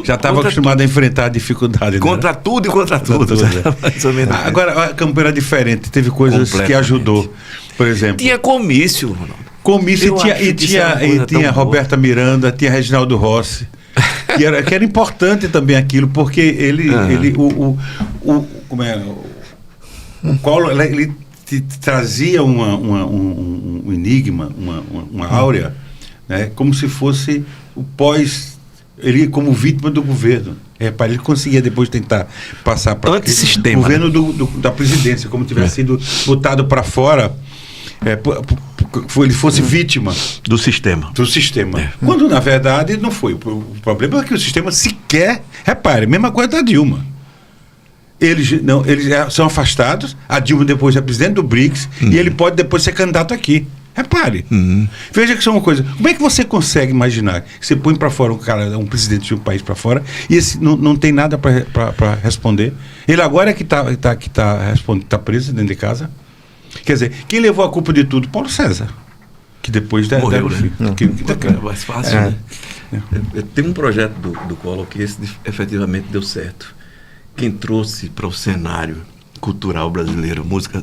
C: já estava acostumado a enfrentar a dificuldade.
B: Contra tudo e contra tudo. Mais ou menos.
C: Agora, a campanha era diferente, teve coisas que ajudou. Por exemplo.
B: Tinha comício, Ronaldo.
C: Comício tinha Roberta Miranda, tinha Reginaldo Rossi. que era importante também aquilo, porque o Collor, ele trazia um enigma, uma áurea, né, como se fosse o ele como vítima do governo. Ele conseguia depois tentar passar para o governo, né, da presidência, como tivesse sido botado para fora, ele fosse vítima
B: do sistema.
C: Quando na verdade não foi. O problema é que o sistema sequer, repare, mesma coisa da Dilma. Eles são afastados, a Dilma depois é presidente do BRICS, e ele pode depois ser candidato aqui. Repare. Veja que isso é uma coisa. Como é que você consegue imaginar que você põe para fora um presidente de um país para fora e esse não tem nada para responder? Ele agora é que está preso dentro de casa. Quer dizer, quem levou a culpa de tudo? Paulo César. Que depois
B: morreu, né?
C: É
B: mais fácil, né? Tem um projeto do Collor que esse efetivamente deu certo. Quem trouxe para o cenário cultural brasileiro música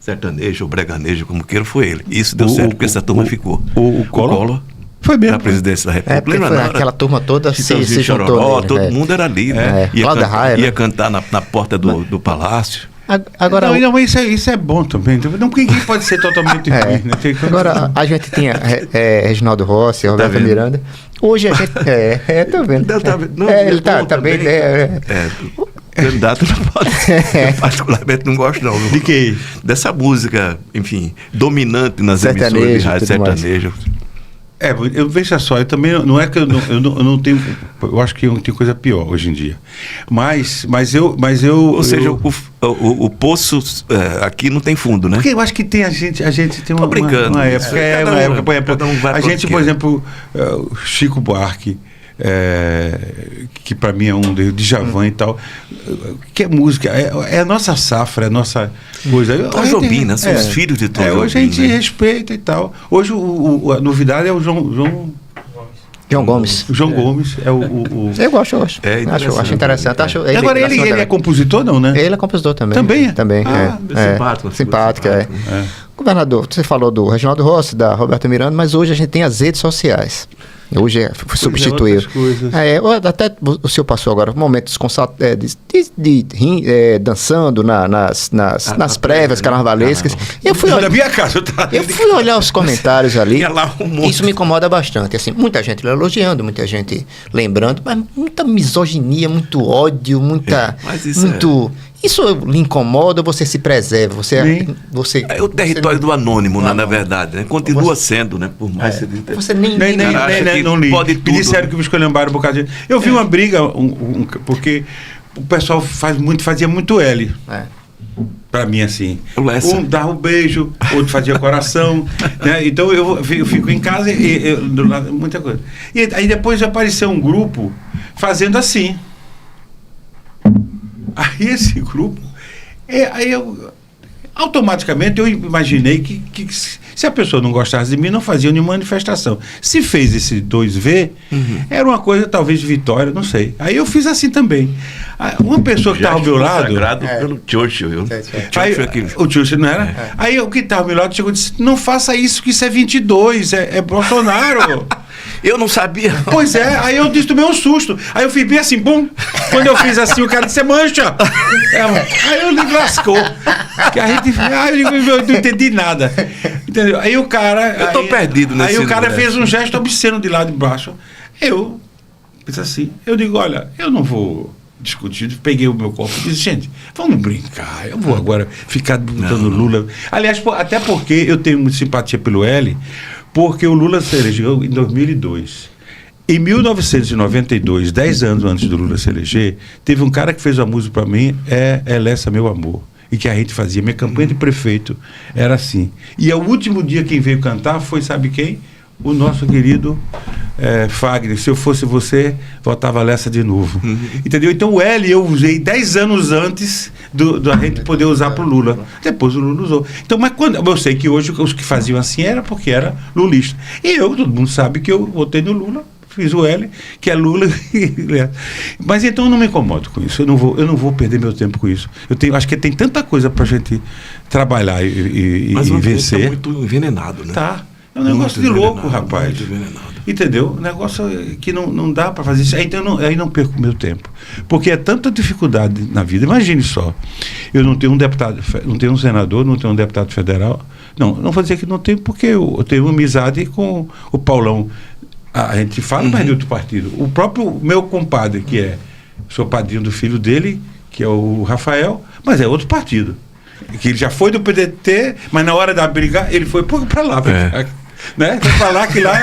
B: sertaneja ou breganeja, como queira, foi ele. Isso deu certo, porque essa turma ficou.
C: O Collor foi mesmo.
B: Na presidência da República.
A: Foi aquela turma toda se juntou nele,
B: todo mundo era livre. Ia cantar na porta do palácio.
A: Agora,
C: isso é bom também. Não, porque ninguém pode ser totalmente ruim. Né?
A: Agora, a gente tinha Reginaldo Rossi, Roberta Miranda. Hoje a gente... tô vendo. Ele tá bem...
B: Candidato não pode. Eu particularmente não gosto, não.
C: De quê?
B: Dessa música, enfim, dominante nas emissoras de rádio sertaneja.
C: Eu veja só, eu também não é que eu não tenho, eu acho que tem coisa pior hoje em dia, mas eu,
B: ou seja, o poço aqui não tem fundo, né?
C: Porque eu acho que tem a gente tem uma época, a gente, por exemplo, Chico Buarque, que para mim é um de Djavan e tal, que é música, é a nossa safra, é a nossa coisa.
B: Tom Jobim, né? São os filhos de Tom Jobim.
C: Hoje a gente respeita e tal. Hoje a novidade é o João
A: Gomes.
C: O João Gomes é
A: Eu gosto. Acho interessante.
C: Agora ele é compositor, não, né?
A: Ele é compositor também.
C: Também?
A: Simpático. Governador, você falou do Reginaldo Rossi, da Roberta Miranda, mas hoje a gente tem as redes sociais. Hoje substituiu. Até o senhor passou agora momentos dançando nas prévias carnavalescas. Eu fui olhar os comentários ali. Isso me incomoda bastante. Assim, muita gente elogiando, muita gente lembrando, mas muita misoginia, muito ódio, Isso lhe incomoda, você se preserva,
B: é o território do anônimo, na verdade, né? Continua sendo, né? Por mais
C: você não li. Me disseram que me escolhambaram um bocado. Eu vi uma briga, porque o pessoal fazia muito L. Pra mim, assim. Um dava um beijo, outro fazia coração. Né? Então eu fico em casa e muita coisa. E aí depois apareceu um grupo fazendo assim. Aí esse grupo, automaticamente eu imaginei que se a pessoa não gostasse de mim, não fazia nenhuma manifestação. Se fez esse 2V, era uma coisa talvez de vitória, não sei. Aí eu fiz assim também. Uma pessoa que estava ao meu lado...
B: pelo Churchill.
C: O Churchill não era? Aí o que estava ao meu lado chegou e disse, não faça isso, que isso é 22, é Bolsonaro.
B: Eu não sabia.
C: Pois é, aí eu tomei um susto. Aí eu fui bem assim, bum. Quando eu fiz assim, o cara disse, mancha. Aí eu me lascou. Eu não entendi nada. Entendeu? Aí o cara...
B: Eu tô perdido nesse...
C: Aí o cara fez um gesto obsceno de lá de baixo. Eu fiz assim, eu digo, olha, eu não vou discutir. Peguei o meu copo e disse, gente, vamos brincar. Eu vou agora ficar botando Lula. Aliás, até porque eu tenho muita simpatia pelo L, porque o Lula se elegeu em 2002. Em 1992, 10 anos antes do Lula se eleger, teve um cara que fez uma música para mim, Lessa Meu Amor, e que a gente fazia. Minha campanha de prefeito era assim. E o último dia quem veio cantar foi, sabe quem? O nosso querido Fagner. Se eu fosse você, votava Lessa de novo. Entendeu? Então o L eu usei 10 anos antes da gente poder usar para o Lula. Depois o Lula usou. Então, mas eu sei que hoje os que faziam assim era porque era lulista. E todo mundo sabe que eu votei no Lula, fiz o L, que é Lula. Mas então eu não me incomodo com isso. Eu não vou perder meu tempo com isso. Acho que tem tanta coisa para a gente trabalhar e vencer.
B: Mas muito envenenado, né?
C: Tá. É um negócio de louco, rapaz. Entendeu? Um negócio que não dá para fazer isso. Aí não perco meu tempo. Porque é tanta dificuldade na vida. Imagine só. Eu não tenho um deputado, não tenho um senador, não tenho um deputado federal. Não vou dizer que não tenho, porque eu tenho amizade com o Paulão. A gente fala, mas de outro partido. O próprio meu compadre, que sou padrinho do filho dele, que é o Rafael, mas é outro partido. Que ele já foi do PDT, mas na hora da briga, ele foi para lá. Né? Tem que falar que lá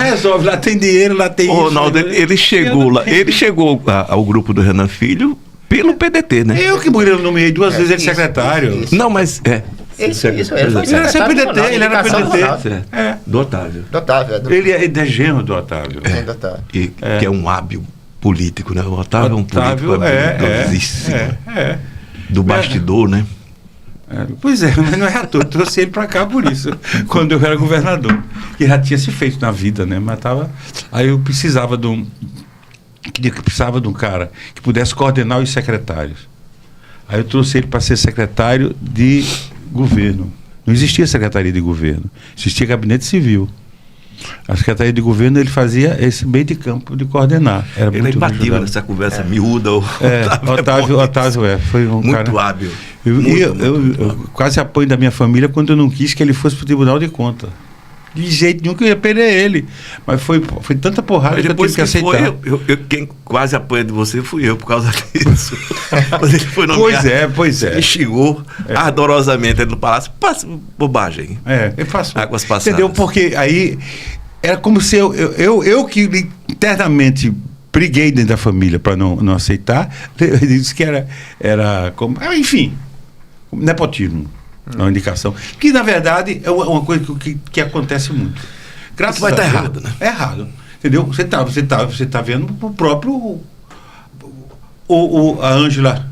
C: resolve, lá tem dinheiro, lá tem isso.
B: Ronaldo, ele chegou ao grupo do Renan Filho pelo PDT, né?
C: Eu que nomeei 2 vezes ele secretário.
B: Não, mas
A: Isso, ele
C: era PDT, ele era PDT.
B: Do Otávio.
C: Ele é genro do Otávio.
B: Que é um hábil político, né? O Otávio é um político habilidosíssimo. Do bastidor, né?
C: Pois é, mas não é à toa, trouxe ele para cá por isso, quando eu era governador. Que já tinha se feito na vida, né? Mas aí eu precisava de um cara que pudesse coordenar os secretários. Aí eu trouxe ele para ser secretário de governo. Não existia secretaria de governo, existia gabinete civil. A Secretaria de Governo, ele fazia esse meio de campo de coordenar.
B: Ele batia nessa conversa miúda.
C: Otávio foi um
B: muito
C: cara...
B: hábil.
C: Eu quase apoio da minha família quando eu não quis que ele fosse para o Tribunal de Contas. De jeito nenhum que eu ia perder ele. Mas foi tanta porrada que eu tive que aceitar.
B: Quem quase apanha de você fui eu por causa disso. Quando ele foi nomeado,
C: pois é.
B: Ele xingou ardorosamente no palácio. Bobagem.
C: Eu faço.
B: Águas passadas.
C: Entendeu? Porque aí era como se eu que internamente briguei dentro da família para não aceitar, eu disse que era como, enfim, nepotismo, uma indicação. Que, na verdade, é uma coisa que acontece muito. Graças
B: vai
C: a
B: estar
C: Deus,
B: errado, né?
C: É errado. Entendeu? Você tá vendo o próprio... a Ângela,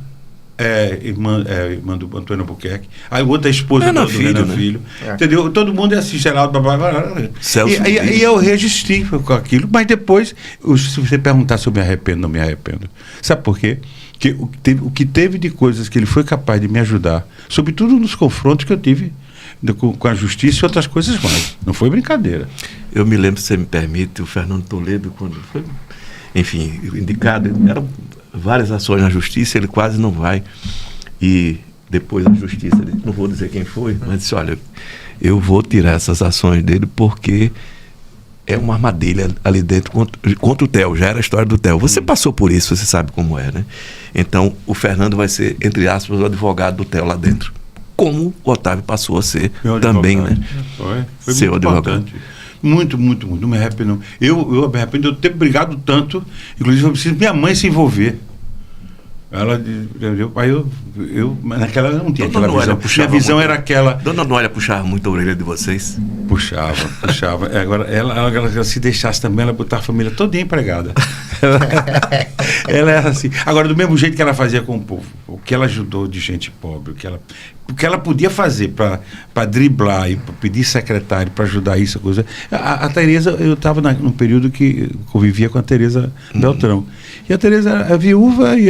C: irmã do Antônio Albuquerque, a outra esposa do Renan Filho. Entendeu? Todo mundo é assim, Geraldo, e eu registrei com aquilo, mas depois, se você perguntar se eu me arrependo, não me arrependo. Sabe por quê? Que o que teve de coisas que ele foi capaz de me ajudar, sobretudo nos confrontos que eu tive com a justiça e outras coisas mais. Não foi brincadeira.
B: Eu me lembro, se você me permite, o Fernando Toledo, quando foi, enfim, indicado, eram várias ações na justiça, ele quase não vai. E depois a justiça, não vou dizer quem foi, mas disse, olha, eu vou tirar essas ações dele porque é uma armadilha ali dentro contra o Theo, já era a história do Theo. Você passou por isso, você sabe como é, né? Então, o Fernando vai ser, entre aspas, o advogado do Theo lá dentro. Como o Otávio passou a ser também, né?
C: Foi seu muito advogado. Importante. Muito, muito, muito. Não me arrependo. Eu me arrependo de eu ter brigado tanto. Inclusive, eu preciso minha mãe se envolver. Ela, aí eu naquela não tinha aquela visão. Minha visão era aquela.
B: Dona Noélia puxava muito a orelha de vocês?
C: Puxava. Agora, ela se deixasse também, ela botava a família toda empregada. Ela era assim. Agora, do mesmo jeito que ela fazia com o povo, o que ela ajudou de gente pobre, o que ela podia fazer para driblar e para pedir secretário para ajudar isso, coisa. A Tereza, eu estava num período que convivia com a Tereza Beltrão. E a Tereza era viúva e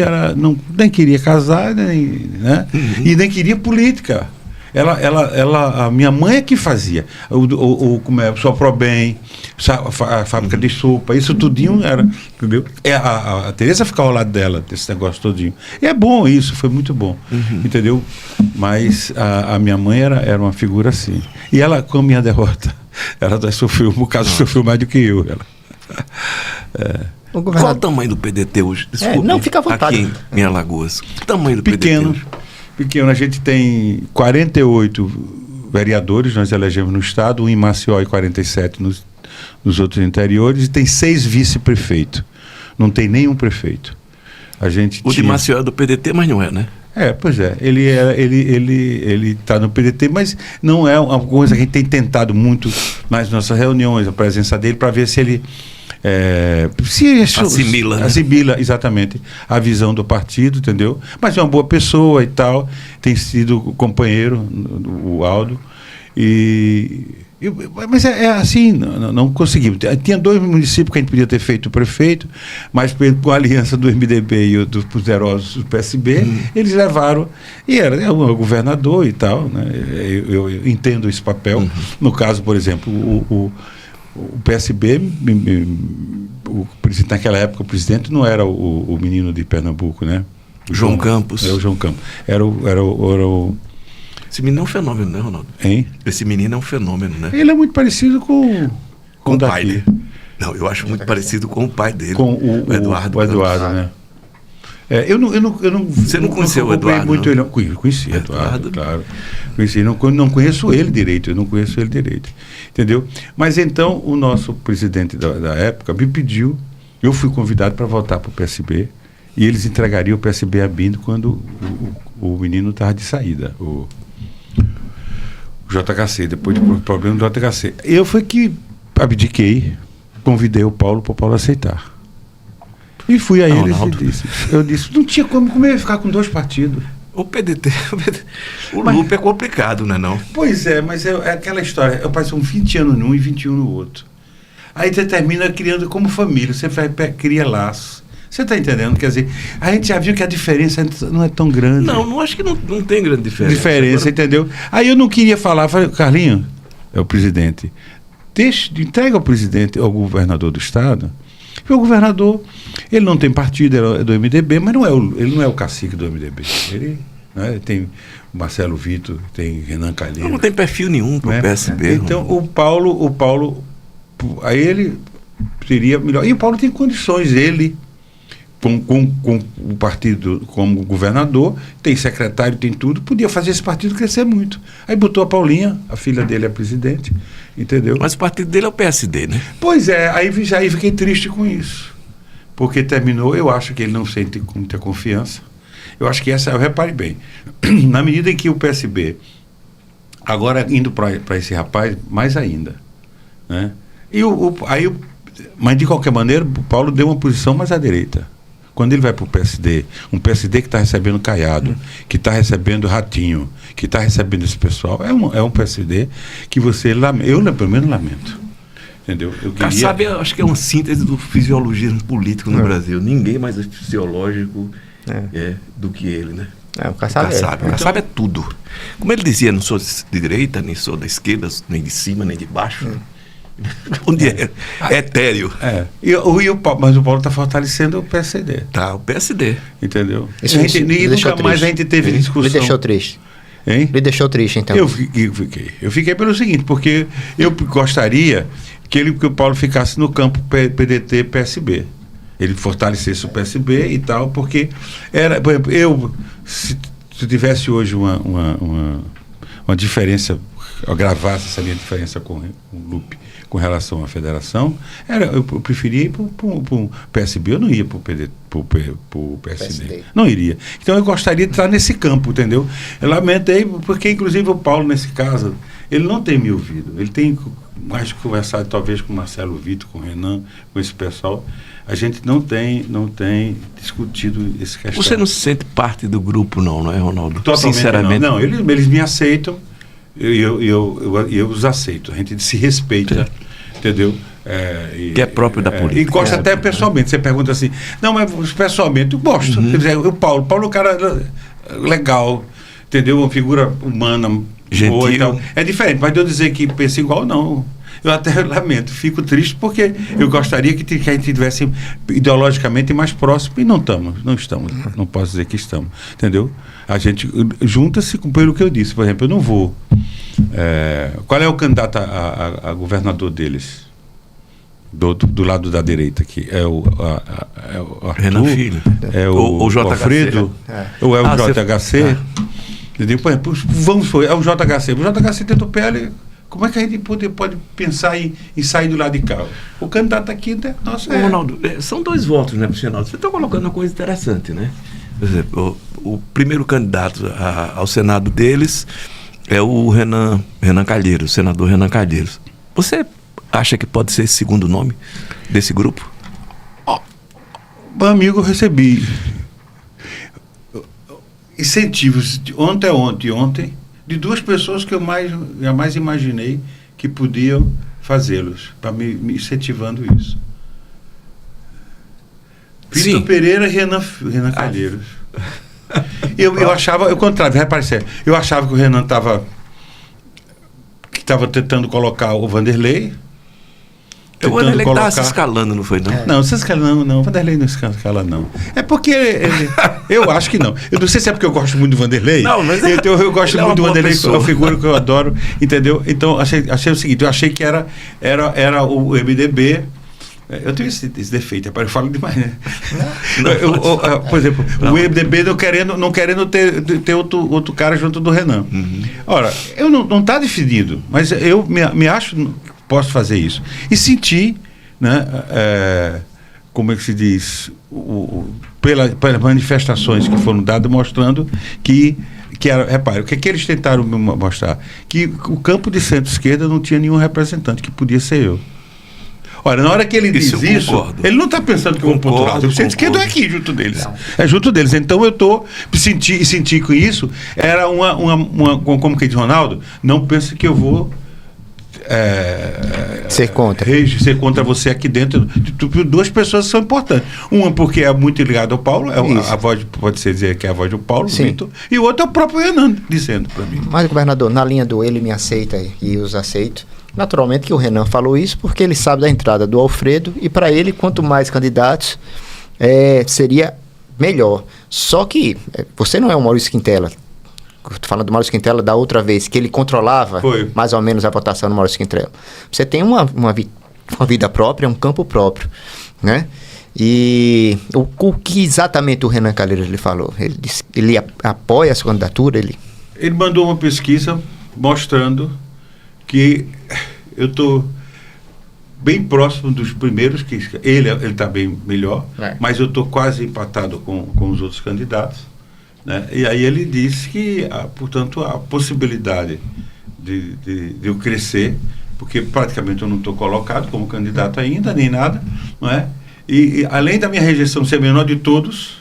C: nem queria casar, né? E nem queria política. A minha mãe é que fazia como é, Soprobem, a fábrica de sopa, isso tudinho era, entendeu? A Tereza ficava ao lado dela, desse negócio todinho. E é bom isso, foi muito bom, entendeu? Mas a minha mãe era uma figura assim. E ela, com a minha derrota, ela sofreu, no caso, sofreu mais do que eu.
B: Qual o tamanho do PDT hoje? Desculpa,
A: não, fica à vontade.
B: Aqui em Alagoas. O tamanho do PDT hoje?
C: Pequeno, a gente tem 48 vereadores, nós elegemos no estado, um em Maceió e 47 nos outros interiores, e tem 6 vice-prefeitos. Não tem nenhum prefeito.
B: De Maceió é do PDT, mas não é, né?
C: Pois é. Ele está no PDT, mas não é uma coisa que a gente tem tentado muito nas nossas reuniões, a presença dele, para ver se ele assimila exatamente a visão do partido, entendeu? Mas é uma boa pessoa e tal, tem sido companheiro, o Aldo, mas é assim, não conseguimos. Tinha 2 municípios que a gente podia ter feito o prefeito, mas com a aliança do MDB e dos poderosos do PSB, eles levaram, e era o governador e tal, né? Eu entendo esse papel. No caso, por exemplo, o PSB, naquela época, o presidente não era o menino de Pernambuco, né?
B: João Campos.
C: O João Campos. Era o
B: Esse menino é um fenômeno, né, Ronaldo?
C: Hein?
B: Esse menino é um fenômeno, né?
C: Ele é muito parecido com
B: o pai dele. Não, eu acho muito parecido com o pai dele.
C: Com o Eduardo. O Eduardo, né?
B: Você não conheceu o Eduardo?
C: Muito ele, conheci o Eduardo, claro. Conheci, não conheço ele direito, entendeu? Mas então o nosso presidente da época me pediu, eu fui convidado para voltar para o PSB, e eles entregariam o PSB a Bindo quando o menino estava de saída, o JHC, depois do problema do JHC. Eu fui que abdiquei, convidei o Paulo para o Paulo aceitar. E fui a eles e eu disse, não tinha como eu ia ficar com 2 partidos.
B: O PDT, Lupe é complicado, né, não?
C: Pois é, mas é aquela história, eu passo 20 anos num e 21 no outro. Aí você termina criando como família, você cria laços. Você está entendendo? Quer dizer, a gente já viu que a diferença não é tão grande.
B: Não acho que não tem grande diferença.
C: Agora... entendeu? Aí eu não queria falar, falei, Carlinhos, é o presidente, entrega ao presidente, ao governador do estado, porque o governador, ele não tem partido, é do MDB, mas ele não é o cacique do MDB. Ele, né, tem o Marcelo Vitor, tem Renan Calheiros.
B: Não tem perfil nenhum para o PSB.
C: Então, o Paulo, aí ele seria melhor. E o Paulo tem condições, ele, com o partido como governador, tem secretário, tem tudo, podia fazer esse partido crescer muito. Aí botou a Paulinha, a filha dele é presidente, entendeu?
B: Mas o partido dele é o PSD, né?
C: Pois é, aí fiquei triste com isso. Porque terminou, eu acho que ele não sente muita confiança. Eu acho que eu repare bem, na medida em que o PSB, agora indo para esse rapaz, mais ainda, né? Mas de qualquer maneira, o Paulo deu uma posição mais à direita. Quando ele vai para o PSD, um PSD que está recebendo Caiado, que está recebendo Ratinho, que está recebendo esse pessoal, é um PSD que eu pelo menos lamento. Entendeu?
B: Kassab, eu acho que é uma síntese do fisiologismo político no Brasil. Ninguém mais é fisiológico do que ele, né?
A: O Kassab
B: O Kassab é tudo. Como ele dizia, não sou de direita, nem sou da esquerda, nem de cima, nem de baixo. Onde é etéreo.
C: Mas o Paulo está fortalecendo o PSD.
B: Tá, o PSD.
C: Entendeu?
A: E
C: nunca mais a gente teve discussão.
A: Ele deixou triste.
C: Hein?
A: Ele deixou triste, então.
C: Eu fiquei pelo seguinte, porque eu gostaria que o Paulo ficasse no campo PDT-PSB. Ele fortalecesse o PSB e tal, porque por exemplo, se tivesse hoje uma diferença, eu gravasse essa minha diferença com o Lupe com relação à federação, eu preferia ir para o PSB, eu não ia para o PSD. Não iria. Então eu gostaria de estar nesse campo, entendeu? Eu lamentei, porque inclusive o Paulo, nesse caso, ele não tem me ouvido. Ele tem mais conversado talvez com o Marcelo Vitor, com o Renan, com esse pessoal. A gente não tem discutido esse questão.
B: Você não se sente parte do grupo, não é, Ronaldo?
C: Totalmente.
B: Sinceramente.
C: Não, eles me aceitam. Eu os aceito, a gente se respeita, entendeu?
B: Que é próprio da política.
C: E gosta até pessoalmente. Você pergunta assim, não, mas pessoalmente eu gosto. Quer dizer, o Paulo é um cara legal, entendeu? Uma figura humana,
B: gentil.
C: Boa e tal. É diferente, mas de eu dizer que pensa igual, não. Eu até lamento, fico triste porque eu gostaria que a gente estivesse ideologicamente mais próximo e não estamos, não posso dizer que estamos, entendeu? A gente junta-se pelo que eu disse, por exemplo, eu não vou. Qual é o candidato a governador deles? Do lado da direita aqui? É o Arthur?
B: Renan Filho.
C: É o
B: Alfredo?
C: Ou é o JHC? Entendeu? Por exemplo, é o JHC. O JHC tem o PL. Como é que a gente pode pensar em sair do lado de cá? O candidato aqui, né? Nossa,
B: Ronaldo, são 2 votos, né, pro Senado? Você está colocando uma coisa interessante, né? Por exemplo, o primeiro candidato ao Senado deles é o Renan Calheiros, o senador Renan Calheiros. Você acha que pode ser esse segundo nome desse grupo?
C: Meu amigo, eu recebi incentivos ontem, de 2 pessoas que eu jamais imaginei que podiam fazê-los, para me incentivando isso. Vitor Pereira e Renan Calheiros. Eu achava, eu contrário, vai aparecer. Eu achava que o Renan estava tentando colocar o Vanderlei.
B: O Vanderlei estava se escalando, não foi, não?
C: Não, se escalando não. O Vanderlei não se escala, não. É porque eu acho que não. Eu não sei se é porque eu gosto muito do Vanderlei.
B: Não, mas
C: eu gosto muito do Vanderlei, é uma figura que eu adoro, entendeu? Então, achei o seguinte, eu achei que era o MDB. Eu tenho esse defeito, eu falo demais, né? Por exemplo, o MDB não querendo ter outro cara junto do Renan. Ora, eu não está definido, mas eu me acho que posso fazer isso. E senti, né, como é que se diz, pelas manifestações que foram dadas, mostrando que repare, o que eles tentaram mostrar? Que o campo de centro-esquerda não tinha nenhum representante, que podia ser eu. Ora, na hora que ele diz isso, ele não está pensando que eu vou para outro lado. O centro-esquerda é aqui, junto deles. Não. É junto deles. Então eu senti com isso, era como que diz Ronaldo, não pensa que eu vou
A: ser
C: contra você aqui dentro. 2 pessoas são importantes. Uma porque é muito ligada ao Paulo, a voz, pode-se dizer que é a voz do Paulo, Vitor, e o outro é o próprio Renan dizendo para mim.
A: Mas, governador, na linha do ele me aceita e os aceito, naturalmente que o Renan falou isso porque ele sabe da entrada do Alfredo e para ele, quanto mais candidatos, seria melhor. Só que você não é o Maurício Quintela. Estou falando do Maurício Quintela da outra vez, que ele controlava mais ou menos a votação do Maurício Quintela. Você tem uma vida própria, um campo próprio, né? E o que exatamente o Renan Calheiros lhe falou? Ele disse que ele apoia essa candidatura? Ele
C: mandou uma pesquisa mostrando que eu estou bem próximo dos primeiros, que ele está bem melhor, mas eu estou quase empatado com os outros candidatos, né? E aí ele disse que, portanto, a possibilidade de eu crescer, porque praticamente eu não estou colocado como candidato ainda, nem nada, não é? E além da minha rejeição ser a menor de todos,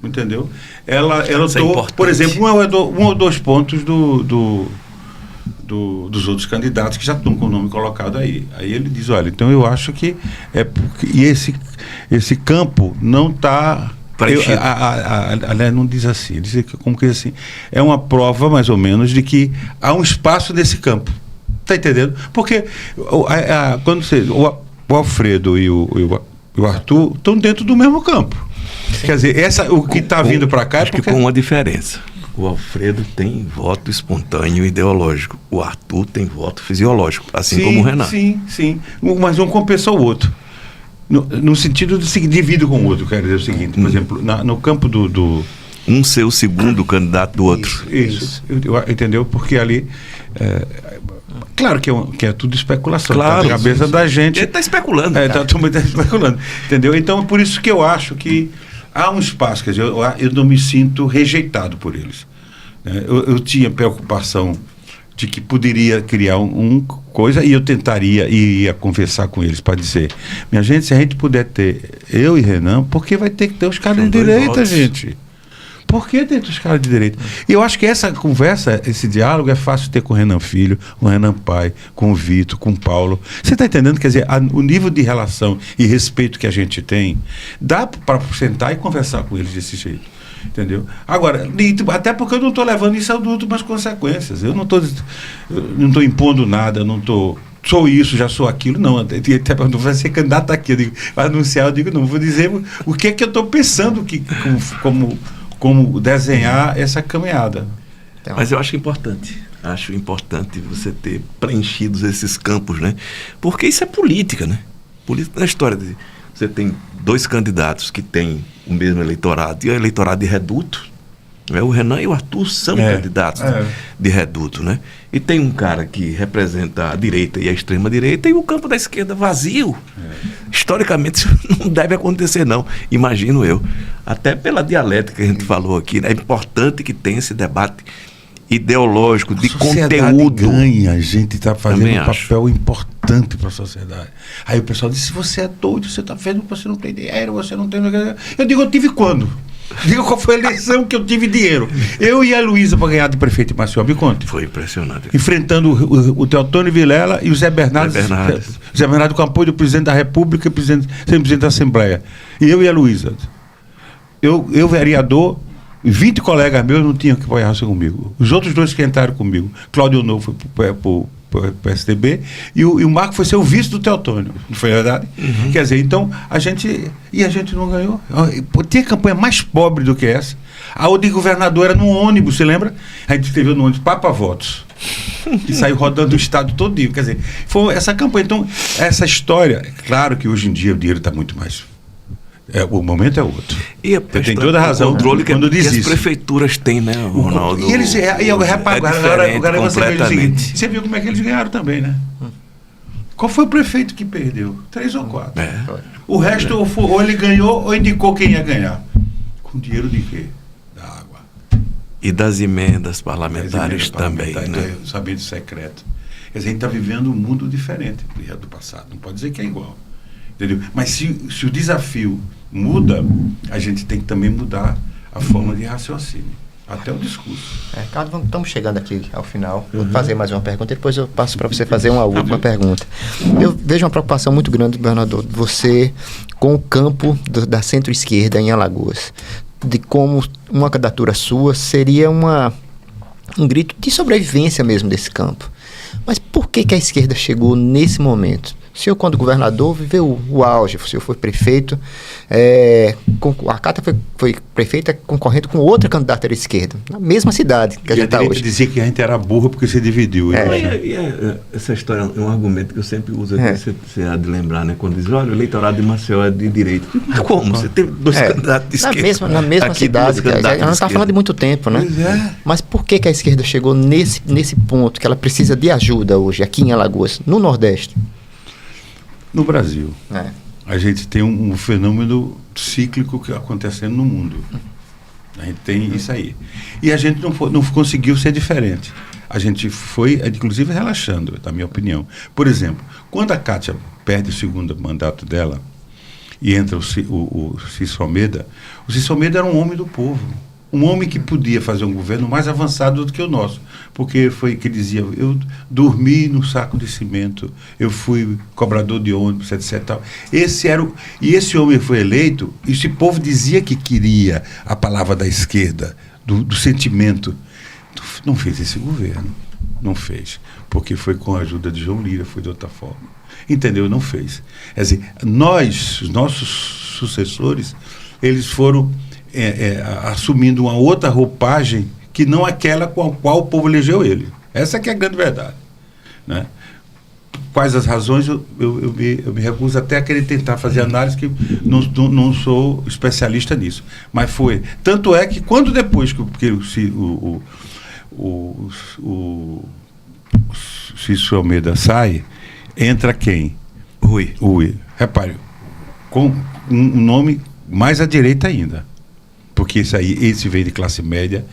C: entendeu? Ela por exemplo, um ou dois pontos dos outros candidatos que já estão com o nome colocado aí. Aí ele diz, olha, então eu acho que e esse campo não está... Aliás, não diz assim, ele diz como que assim, é uma prova mais ou menos de que há um espaço nesse campo. Está entendendo? Porque quando o Alfredo e o Arthur estão dentro do mesmo campo. Sim. Quer dizer, o que está vindo para cá...
B: Acho que com uma diferença. O Alfredo tem voto espontâneo ideológico. O Arthur tem voto fisiológico, assim como o Renan.
C: Sim. Mas um compensa o outro. No sentido de dividir com o outro, quero dizer o seguinte, por exemplo, no campo do...
B: Um ser o segundo candidato do outro.
C: Isso. Entendeu? Porque ali... Claro que é tudo especulação.
B: Claro,
C: tá na cabeça da gente.
B: Ele está especulando.
C: Todo mundo está especulando. Entendeu? Então, é por isso que eu acho que há um espaço, quer dizer, eu não me sinto rejeitado por eles. Eu tinha preocupação de que poderia criar coisa e eu tentaria e ia conversar com eles para dizer, minha gente, se a gente puder ter eu e Renan, porque vai ter que ter os caras de direita, gente. Por que tem os caras de direita? E eu acho que essa conversa, esse diálogo é fácil ter com o Renan Filho, com o Renan Pai, com o Vitor, com o Paulo. Você está entendendo? Quer dizer, o nível de relação e respeito que a gente tem, dá para sentar e conversar com eles desse jeito. Entendeu? Agora, até porque eu não estou levando isso a últimas consequências. Eu não estou impondo nada, eu não estou... Sou isso, já sou aquilo, não. Não vai ser candidato aqui. Eu digo, vai anunciar, eu digo, não. Vou dizer o que é que eu estou pensando como desenhar essa caminhada.
B: Mas eu acho importante você ter preenchido esses campos, né? Porque isso é política, né? Política na história. Você tem dois candidatos que têm o mesmo eleitorado, e o eleitorado de reduto, né? O Renan e o Arthur são candidatos de reduto, né? E tem um cara que representa a direita e a extrema-direita, e o campo da esquerda vazio. Historicamente, isso não deve acontecer, não. Imagino eu. Até pela dialética que a gente falou aqui, né? É importante que tenha esse debate ideológico, de conteúdo.
C: A gente está fazendo um papel importante para a sociedade. Aí o pessoal diz, você é doido, você está vendo, você não tem dinheiro, você não tem... Eu digo, eu tive quando? Diga qual foi a eleição que eu tive dinheiro. Eu e a Luísa para ganhar de prefeito de Maceió, me conte.
B: Foi impressionante.
C: Enfrentando o Teotônio Vilela e o Zé Bernardo. Zé Bernardo com apoio do presidente da República e presidente da Assembleia. E eu e a Luísa. Eu vereador, 20 colegas meus não tinham que apoiar comigo. Os outros dois que entraram comigo, Cláudio Novo foi para o PSDB e o Marco foi ser o vice do Teotônio, não foi verdade? Uhum. Quer dizer, então a gente não ganhou. Tinha campanha mais pobre do que essa. A outra de governador era num ônibus, você lembra? A gente escreveu no ônibus Papa Votos e saiu rodando o estado todinho. Quer dizer, foi essa campanha. Então, essa história, claro que hoje em dia o dinheiro está muito mais... o momento é outro.
B: E
C: tem toda a razão.
B: O controle
C: quando diz
B: que
C: isso.
B: as prefeituras têm, né, Ronaldo?
C: E eles, agora você vê o seguinte, você viu como é que eles ganharam também, né? Qual foi o prefeito que perdeu? 3 ou 4. O resto ou ele ganhou ou indicou quem ia ganhar. Com dinheiro de quê? Da água.
B: E das emendas parlamentares também, né?
C: Sabendo secreto. Quer dizer, a gente está vivendo um mundo diferente do passado. Não pode dizer que é igual. Entendeu? Mas se o desafio muda, a gente tem que também mudar a forma de raciocínio, até o discurso.
A: Carlos, estamos chegando aqui ao final. Vou fazer mais uma pergunta e depois eu passo para você fazer uma última pergunta. Eu vejo uma preocupação muito grande, governador, de você com o campo da centro-esquerda em Alagoas, de como uma candidatura sua seria um grito de sobrevivência mesmo desse campo. Mas por que a esquerda chegou nesse momento? O senhor, quando governador, viveu o auge. O senhor foi prefeito. A Cátia foi prefeita concorrendo com outra candidata da esquerda, na mesma cidade que a gente está hoje.
C: Dizia que a gente era burro porque se dividiu.
B: Essa história é um argumento que eu sempre uso, você há de lembrar, né? Quando diz, olha, o eleitorado de Maceió é de direita. Mas como? Você tem dois candidatos de esquerda.
A: Na mesma cidade. A gente não está falando de muito tempo, né? Mas por que a esquerda chegou nesse ponto que ela precisa de ajuda hoje, aqui em Alagoas, no Nordeste?
C: No Brasil, a gente tem um fenômeno cíclico que acontecendo no mundo. A gente tem isso aí. E a gente não conseguiu ser diferente. A gente foi, inclusive, relaxando, na minha opinião. Por exemplo, quando a Cátia perde o segundo mandato dela e entra o Cícero Almeida, o Cícero Almeida era um homem do povo. Um homem que podia fazer um governo mais avançado do que o nosso, porque foi que dizia, eu dormi no saco de cimento, eu fui cobrador de ônibus, etc. Tal. E esse homem foi eleito, e esse povo dizia que queria a palavra da esquerda, do sentimento. Não fez esse governo, não fez, porque foi com a ajuda de João Lira, foi de outra forma. Entendeu? Não fez. Quer dizer, os nossos sucessores, eles foram assumindo uma outra roupagem que não aquela com a qual o povo elegeu ele. Essa que é a grande verdade, né? Quais as razões, eu me recuso até a querer tentar fazer análise, que não sou especialista nisso. Mas foi. Tanto é que quando depois que o Cícero Almeida sai, entra quem? Rui. Repare, com um nome mais à direita ainda. Porque esse veio de classe média,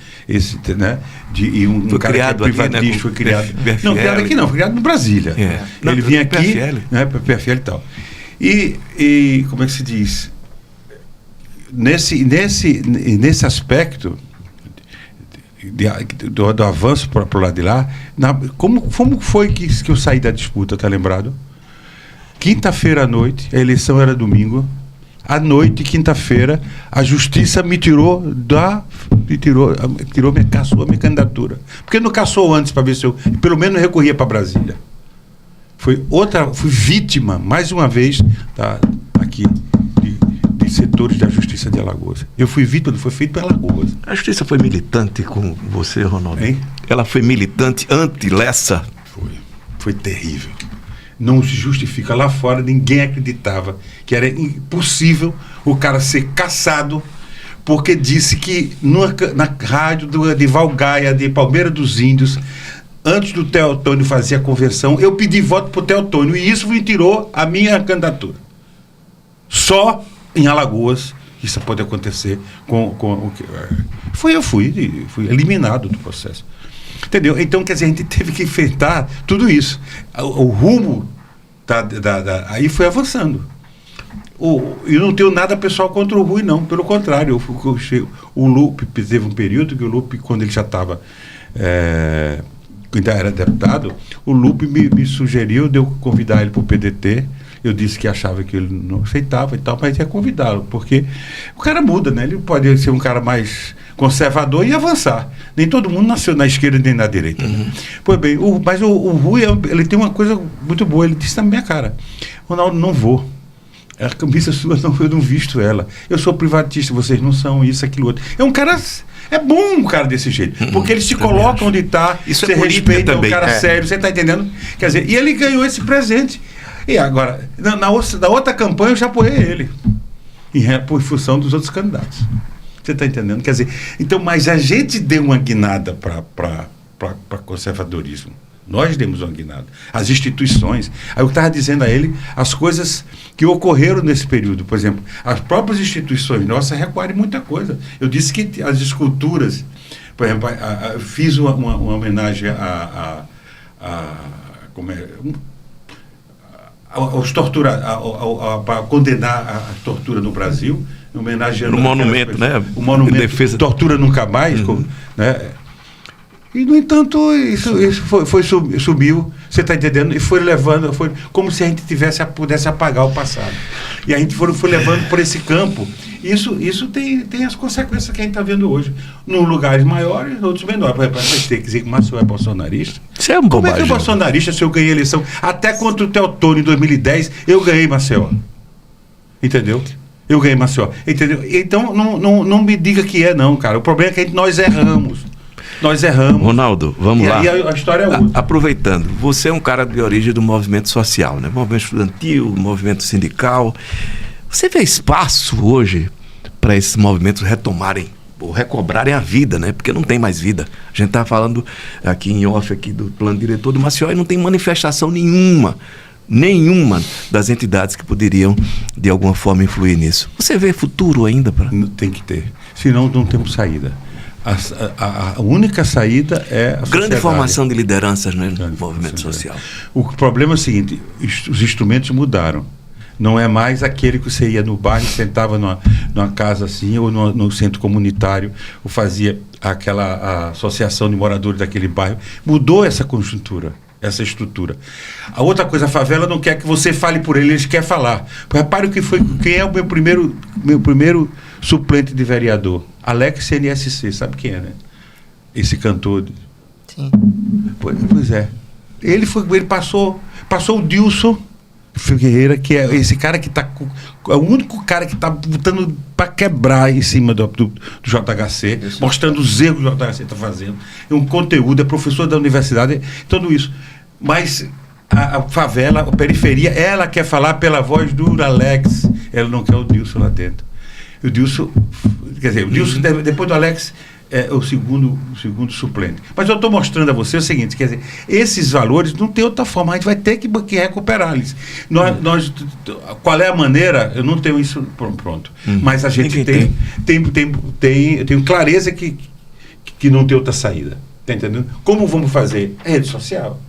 C: né? E um cara
B: criado
C: que é privadista,
B: aqui, né,
C: foi criado.
B: PFL.
C: Não, criado aqui não, foi criado no Brasília. Ele vinha aqui,
B: PFL.
C: né, para PFL e tal. E como é que se diz? Nesse aspecto do avanço para o lado de lá, como foi que eu saí da disputa, tá lembrado? Quinta-feira à noite, a eleição era domingo. À noite, quinta-feira, a justiça me cassou a minha candidatura. Porque não cassou antes para ver se eu, pelo menos, recorria para Brasília. Fui vítima, mais uma vez, aqui, de setores da Justiça de Alagoas. Eu fui vítima, foi feito para Alagoas.
B: A Justiça foi militante com você, Ronaldo?
C: Hein?
B: Ela foi militante anti-Lessa?
C: Foi terrível. Não se justifica. Lá fora ninguém acreditava que era impossível o cara ser cassado porque disse que na rádio de Valgaia, de Palmeira dos Índios, antes do Teotônio fazer a conversão, eu pedi voto para o Teotônio e isso me tirou a minha candidatura. Só em Alagoas isso pode acontecer com o que... Eu fui eliminado do processo. Entendeu? Então, quer dizer, a gente teve que enfrentar tudo isso. O rumo aí foi avançando. Eu não tenho nada pessoal contra o Rui, não. Pelo contrário, o Lupe teve um período que o Lupe, quando ele já estava... ainda era deputado, o Lupe me sugeriu de eu convidar ele para o PDT. Eu disse que achava que ele não aceitava e tal, mas ia convidá-lo, porque o cara muda, né? Ele pode ser um cara mais conservador e avançar. Nem todo mundo nasceu na esquerda nem na direita. Né? Pois bem, mas o Rui, ele tem uma coisa muito boa, ele disse na minha cara: Ronaldo, não vou. A camisa sua, eu não visto ela. Eu sou privatista, vocês não são, isso, aquilo, outro. É um cara... É bom um cara desse jeito, porque ele se coloca onde está, você respeita, é um cara sério, você está entendendo? Quer dizer, e ele ganhou esse presente. E agora, na outra campanha eu já apoiei ele, por função dos outros candidatos. Você está entendendo? Quer dizer, então, mas a gente deu uma guinada para conservadorismo. Nós demos uma guinada. As instituições. Aí eu estava dizendo a ele as coisas que ocorreram nesse período. Por exemplo, as próprias instituições nossas recuaram muita coisa. Eu disse que as esculturas, por exemplo, eu fiz uma homenagem aos para condenar a tortura no Brasil, homenageando
B: o monumento, né?
C: O monumento
B: defesa
C: Tortura Nunca Mais, né? E, no entanto, isso subiu, você está entendendo? E foi levando, foi como se a gente pudesse apagar o passado. E a gente foi levando por esse campo. Isso tem as consequências que a gente está vendo hoje. Num lugares maiores, em outros menores. Por exemplo, você tem que dizer que o Maceió é bolsonarista.
B: Isso é uma
C: Como
B: bobagem.
C: é que é bolsonarista se eu ganhei a eleição? Até contra o Teotônio em 2010, eu ganhei Maceió. Entendeu? Eu ganhei Maceió. Entendeu? Então, não me diga que não, cara. O problema é que nós erramos. Nós erramos.
B: Ronaldo, vamos lá.
C: E aí a história é outra.
B: Aproveitando, você é um cara de origem do movimento social, né? Movimento estudantil, movimento sindical. Você vê espaço hoje para esses movimentos retomarem ou recobrarem a vida, né? Porque não tem mais vida. A gente está falando aqui em off aqui do plano diretor do Maceió e não tem manifestação nenhuma das entidades que poderiam de alguma forma influir nisso. Você vê futuro ainda?
C: Tem que ter. Senão não temos saída. A única saída é a sociedade.
B: Grande formação de lideranças, né, no movimento social.
C: O problema é o seguinte, os instrumentos mudaram. Não é mais aquele que você ia no bairro, sentava numa casa assim, ou no centro comunitário, ou fazia aquela associação de moradores daquele bairro. Mudou essa conjuntura, essa estrutura. A outra coisa, a favela não quer que você fale por eles quer falar. Repare quem é o meu primeiro suplente de vereador. Alex NSC, sabe quem é, né? Esse cantor.
A: Sim.
C: Pois é. Ele passou o Dilson Ferreira, que é esse cara que está... É o único cara que está botando para quebrar em cima do JHC, mostrando os erros que o JHC está fazendo. É um conteúdo, é professor da universidade, tudo isso. Mas a favela, a periferia, ela quer falar pela voz do Alex. Ela não quer o Dilson lá dentro. O Dilson, quer dizer, o Dilson, depois do Alex, é o segundo suplente. Mas eu estou mostrando a você o seguinte, quer dizer, esses valores não tem outra forma, a gente vai ter que recuperá-los. Qual é a maneira? Eu não tenho isso pronto. Mas a gente eu tenho clareza que não tem outra saída. Tá entendendo? Como vamos fazer? Rede social.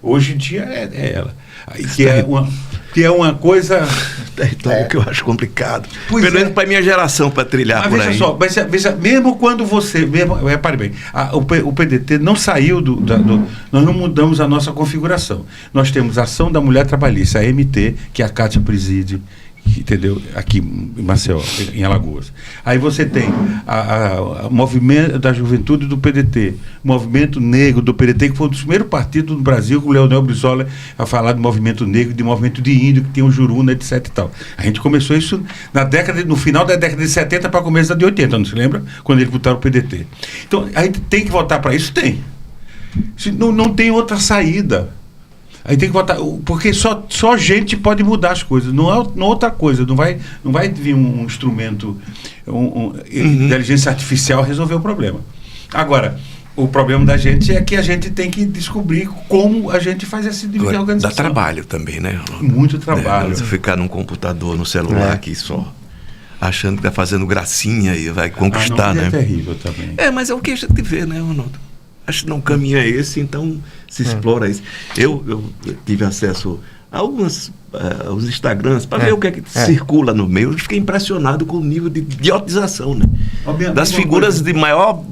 C: Hoje em dia é ela. Que é uma coisa...
B: Território que eu acho complicado. Pelo menos para a minha geração, para trilhar por aí.
C: Mas veja, mesmo quando você... Repare bem, o PDT não saiu nós não mudamos a nossa configuração. Nós temos a Ação da Mulher Trabalhista, a MT, que a Cátia preside, entendeu? Aqui em Maceió, em Alagoas. Aí você tem o movimento da juventude do PDT, o movimento negro do PDT, que foi um dos primeiros partidos do Brasil, com o Leonel Brizola a falar de movimento negro, de movimento de índio, que tem o Juruna, etc. E tal. A gente começou isso no final da década de 70 para começo da de 80, não se lembra? Quando eles botaram o PDT. Então, a gente tem que votar para isso? Tem. Não tem outra saída. Aí tem que votar, porque só gente pode mudar as coisas, não é outra coisa, não vai vir um instrumento, inteligência artificial resolver o problema. Agora, o problema da gente é que a gente tem que descobrir como a gente faz essa organização.
B: Dá trabalho também, né?
C: Muito trabalho.
B: Você ficar num computador, no celular aqui só, achando que está fazendo gracinha e vai conquistar, né?
C: É terrível também.
B: Mas é o que a gente vê, né, Ronaldo? Acho que não caminho é esse, então se explora isso. Eu tive acesso a alguns Instagrams para ver o que é que circula no meio. Eu fiquei impressionado com o nível de idiotização, né? Das figuras de maior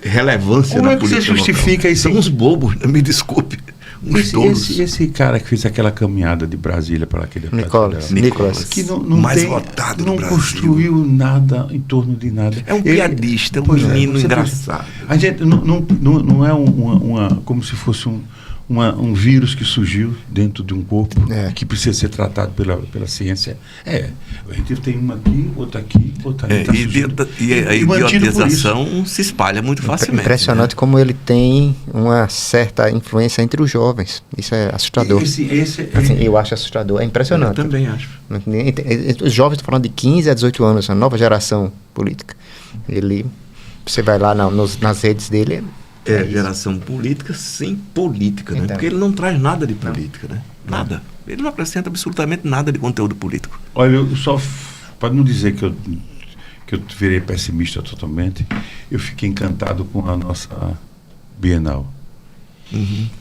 B: relevância na política.
C: Como é que você justifica isso?
B: São uns bobos, me desculpe.
C: Esse cara que fez aquela caminhada de Brasília para aquele
B: Nicolas,
C: que não
B: mais votado
C: não
B: do Brasil.
C: Construiu nada em torno de nada.
B: É um piadista, é um menino engraçado.
C: A gente não é como se fosse um vírus que surgiu dentro de um corpo que precisa ser tratado pela ciência. A gente tem uma aqui, outra aqui, outra ali.
B: E a idiotização se espalha muito facilmente.
A: Impressionante, né? Como ele tem uma certa influência entre os jovens. Isso é assustador. Eu acho assustador. É impressionante.
B: Eu também acho.
A: Os jovens estão falando de 15 a 18 anos, a nova geração política. Você vai lá nas redes dele...
B: geração política sem política, né? Porque ele não traz nada de política, né? Nada. Ele não acrescenta absolutamente nada de conteúdo político.
C: Olha, eu só, para não dizer que eu virei pessimista totalmente, eu fiquei encantado com a nossa Bienal.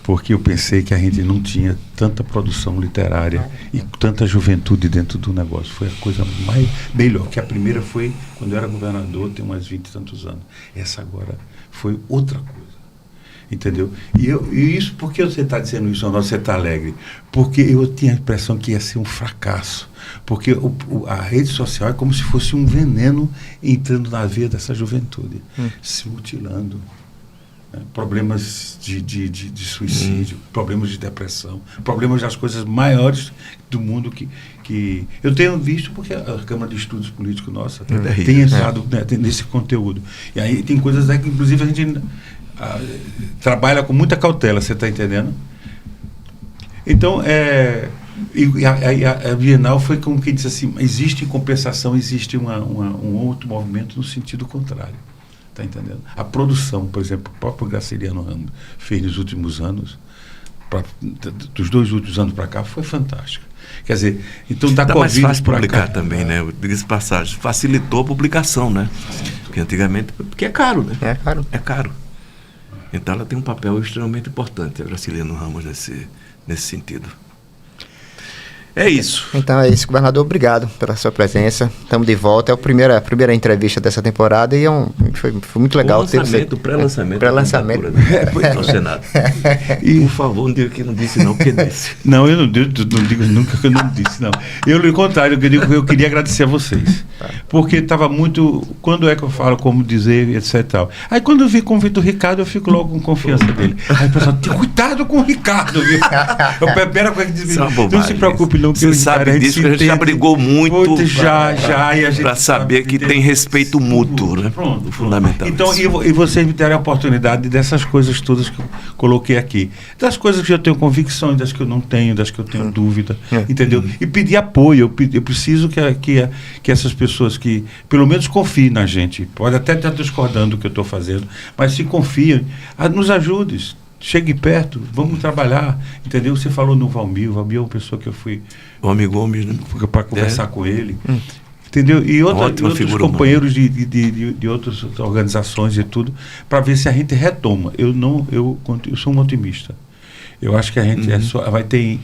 C: Porque eu pensei que a gente não tinha tanta produção literária e tanta juventude dentro do negócio. Foi a coisa melhor, que a primeira foi quando eu era governador, tem umas 20 e tantos anos. Essa agora foi outra coisa. Entendeu? E isso, por que você está dizendo isso, Ronaldo, você está alegre? Porque eu tinha a impressão que ia ser um fracasso. Porque a rede social é como se fosse um veneno entrando na veia dessa juventude, se mutilando. Né? Problemas de suicídio, problemas de depressão, problemas das coisas maiores do mundo que eu tenho visto, porque a Câmara de Estudos Políticos nossa tem entrado nesse conteúdo. E aí tem coisas que, inclusive, a gente trabalha com muita cautela, você está entendendo? Então, a Bienal foi como quem disse assim, existe em compensação, existe um outro movimento no sentido contrário. Está entendendo? A produção, por exemplo, o próprio Graciliano Ramos fez nos últimos anos, dos 2 últimos anos para cá, foi fantástica. Quer dizer, então
B: dá mais fácil publicar também, né? Diga-se passagem, facilitou a publicação, né? Porque antigamente, porque é caro, né? É caro. Então ela tem um papel extremamente importante, a Graciliano Ramos, nesse sentido. É isso.
A: Então é isso, governador, obrigado pela sua presença. Estamos de volta. É a primeira entrevista dessa temporada e foi muito legal ter você.
B: Pré-lançamento.
C: Foi
B: ao Senado. E, por favor, não diga que não disse não, porque disse.
C: Não, eu não digo nunca que eu não disse, não. Eu, ao contrário, eu queria agradecer a vocês. Porque estava muito... Quando é que eu falo, como dizer, etc e tal. Aí quando eu vi convite do Ricardo, eu fico logo com confiança dele. Aí o pessoal, cuidado com o Ricardo, viu? Eu primeira coisa que disse, não se preocupe não.
B: Você sabe disso, que a gente já brigou muito
C: para
B: saber que tem respeito mútuo, né?
C: Pronto.
B: Fundamental.
C: Então, e vocês me deram a oportunidade dessas coisas todas que eu coloquei aqui. Das coisas que eu tenho convicção, das que eu não tenho, das que eu tenho dúvida, entendeu? E pedir apoio. Eu preciso que essas pessoas que, pelo menos, confiem na gente. Pode até estar discordando do que eu estou fazendo, mas se confiam, nos ajude. Chegue perto, vamos trabalhar, entendeu? Você falou no Valmir. O Valmir é uma pessoa que eu fui...
B: O Homem Gomes, né?
C: Para conversar com ele, entendeu? E outros companheiros de outras organizações e tudo, para ver se a gente retoma. Eu sou um otimista. Eu acho que a gente vai ter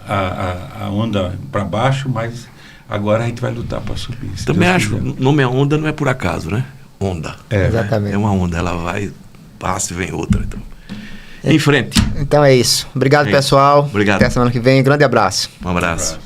C: a onda para baixo, mas agora a gente vai lutar para subir.
B: Também acho, o nome onda não é por acaso, né? Onda.
A: Exatamente.
B: É uma onda, ela vai, passa e vem outra, então. Em frente.
A: Então é isso. Obrigado, pessoal.
B: Obrigado.
A: Até a semana que vem. Grande abraço.
B: Um abraço.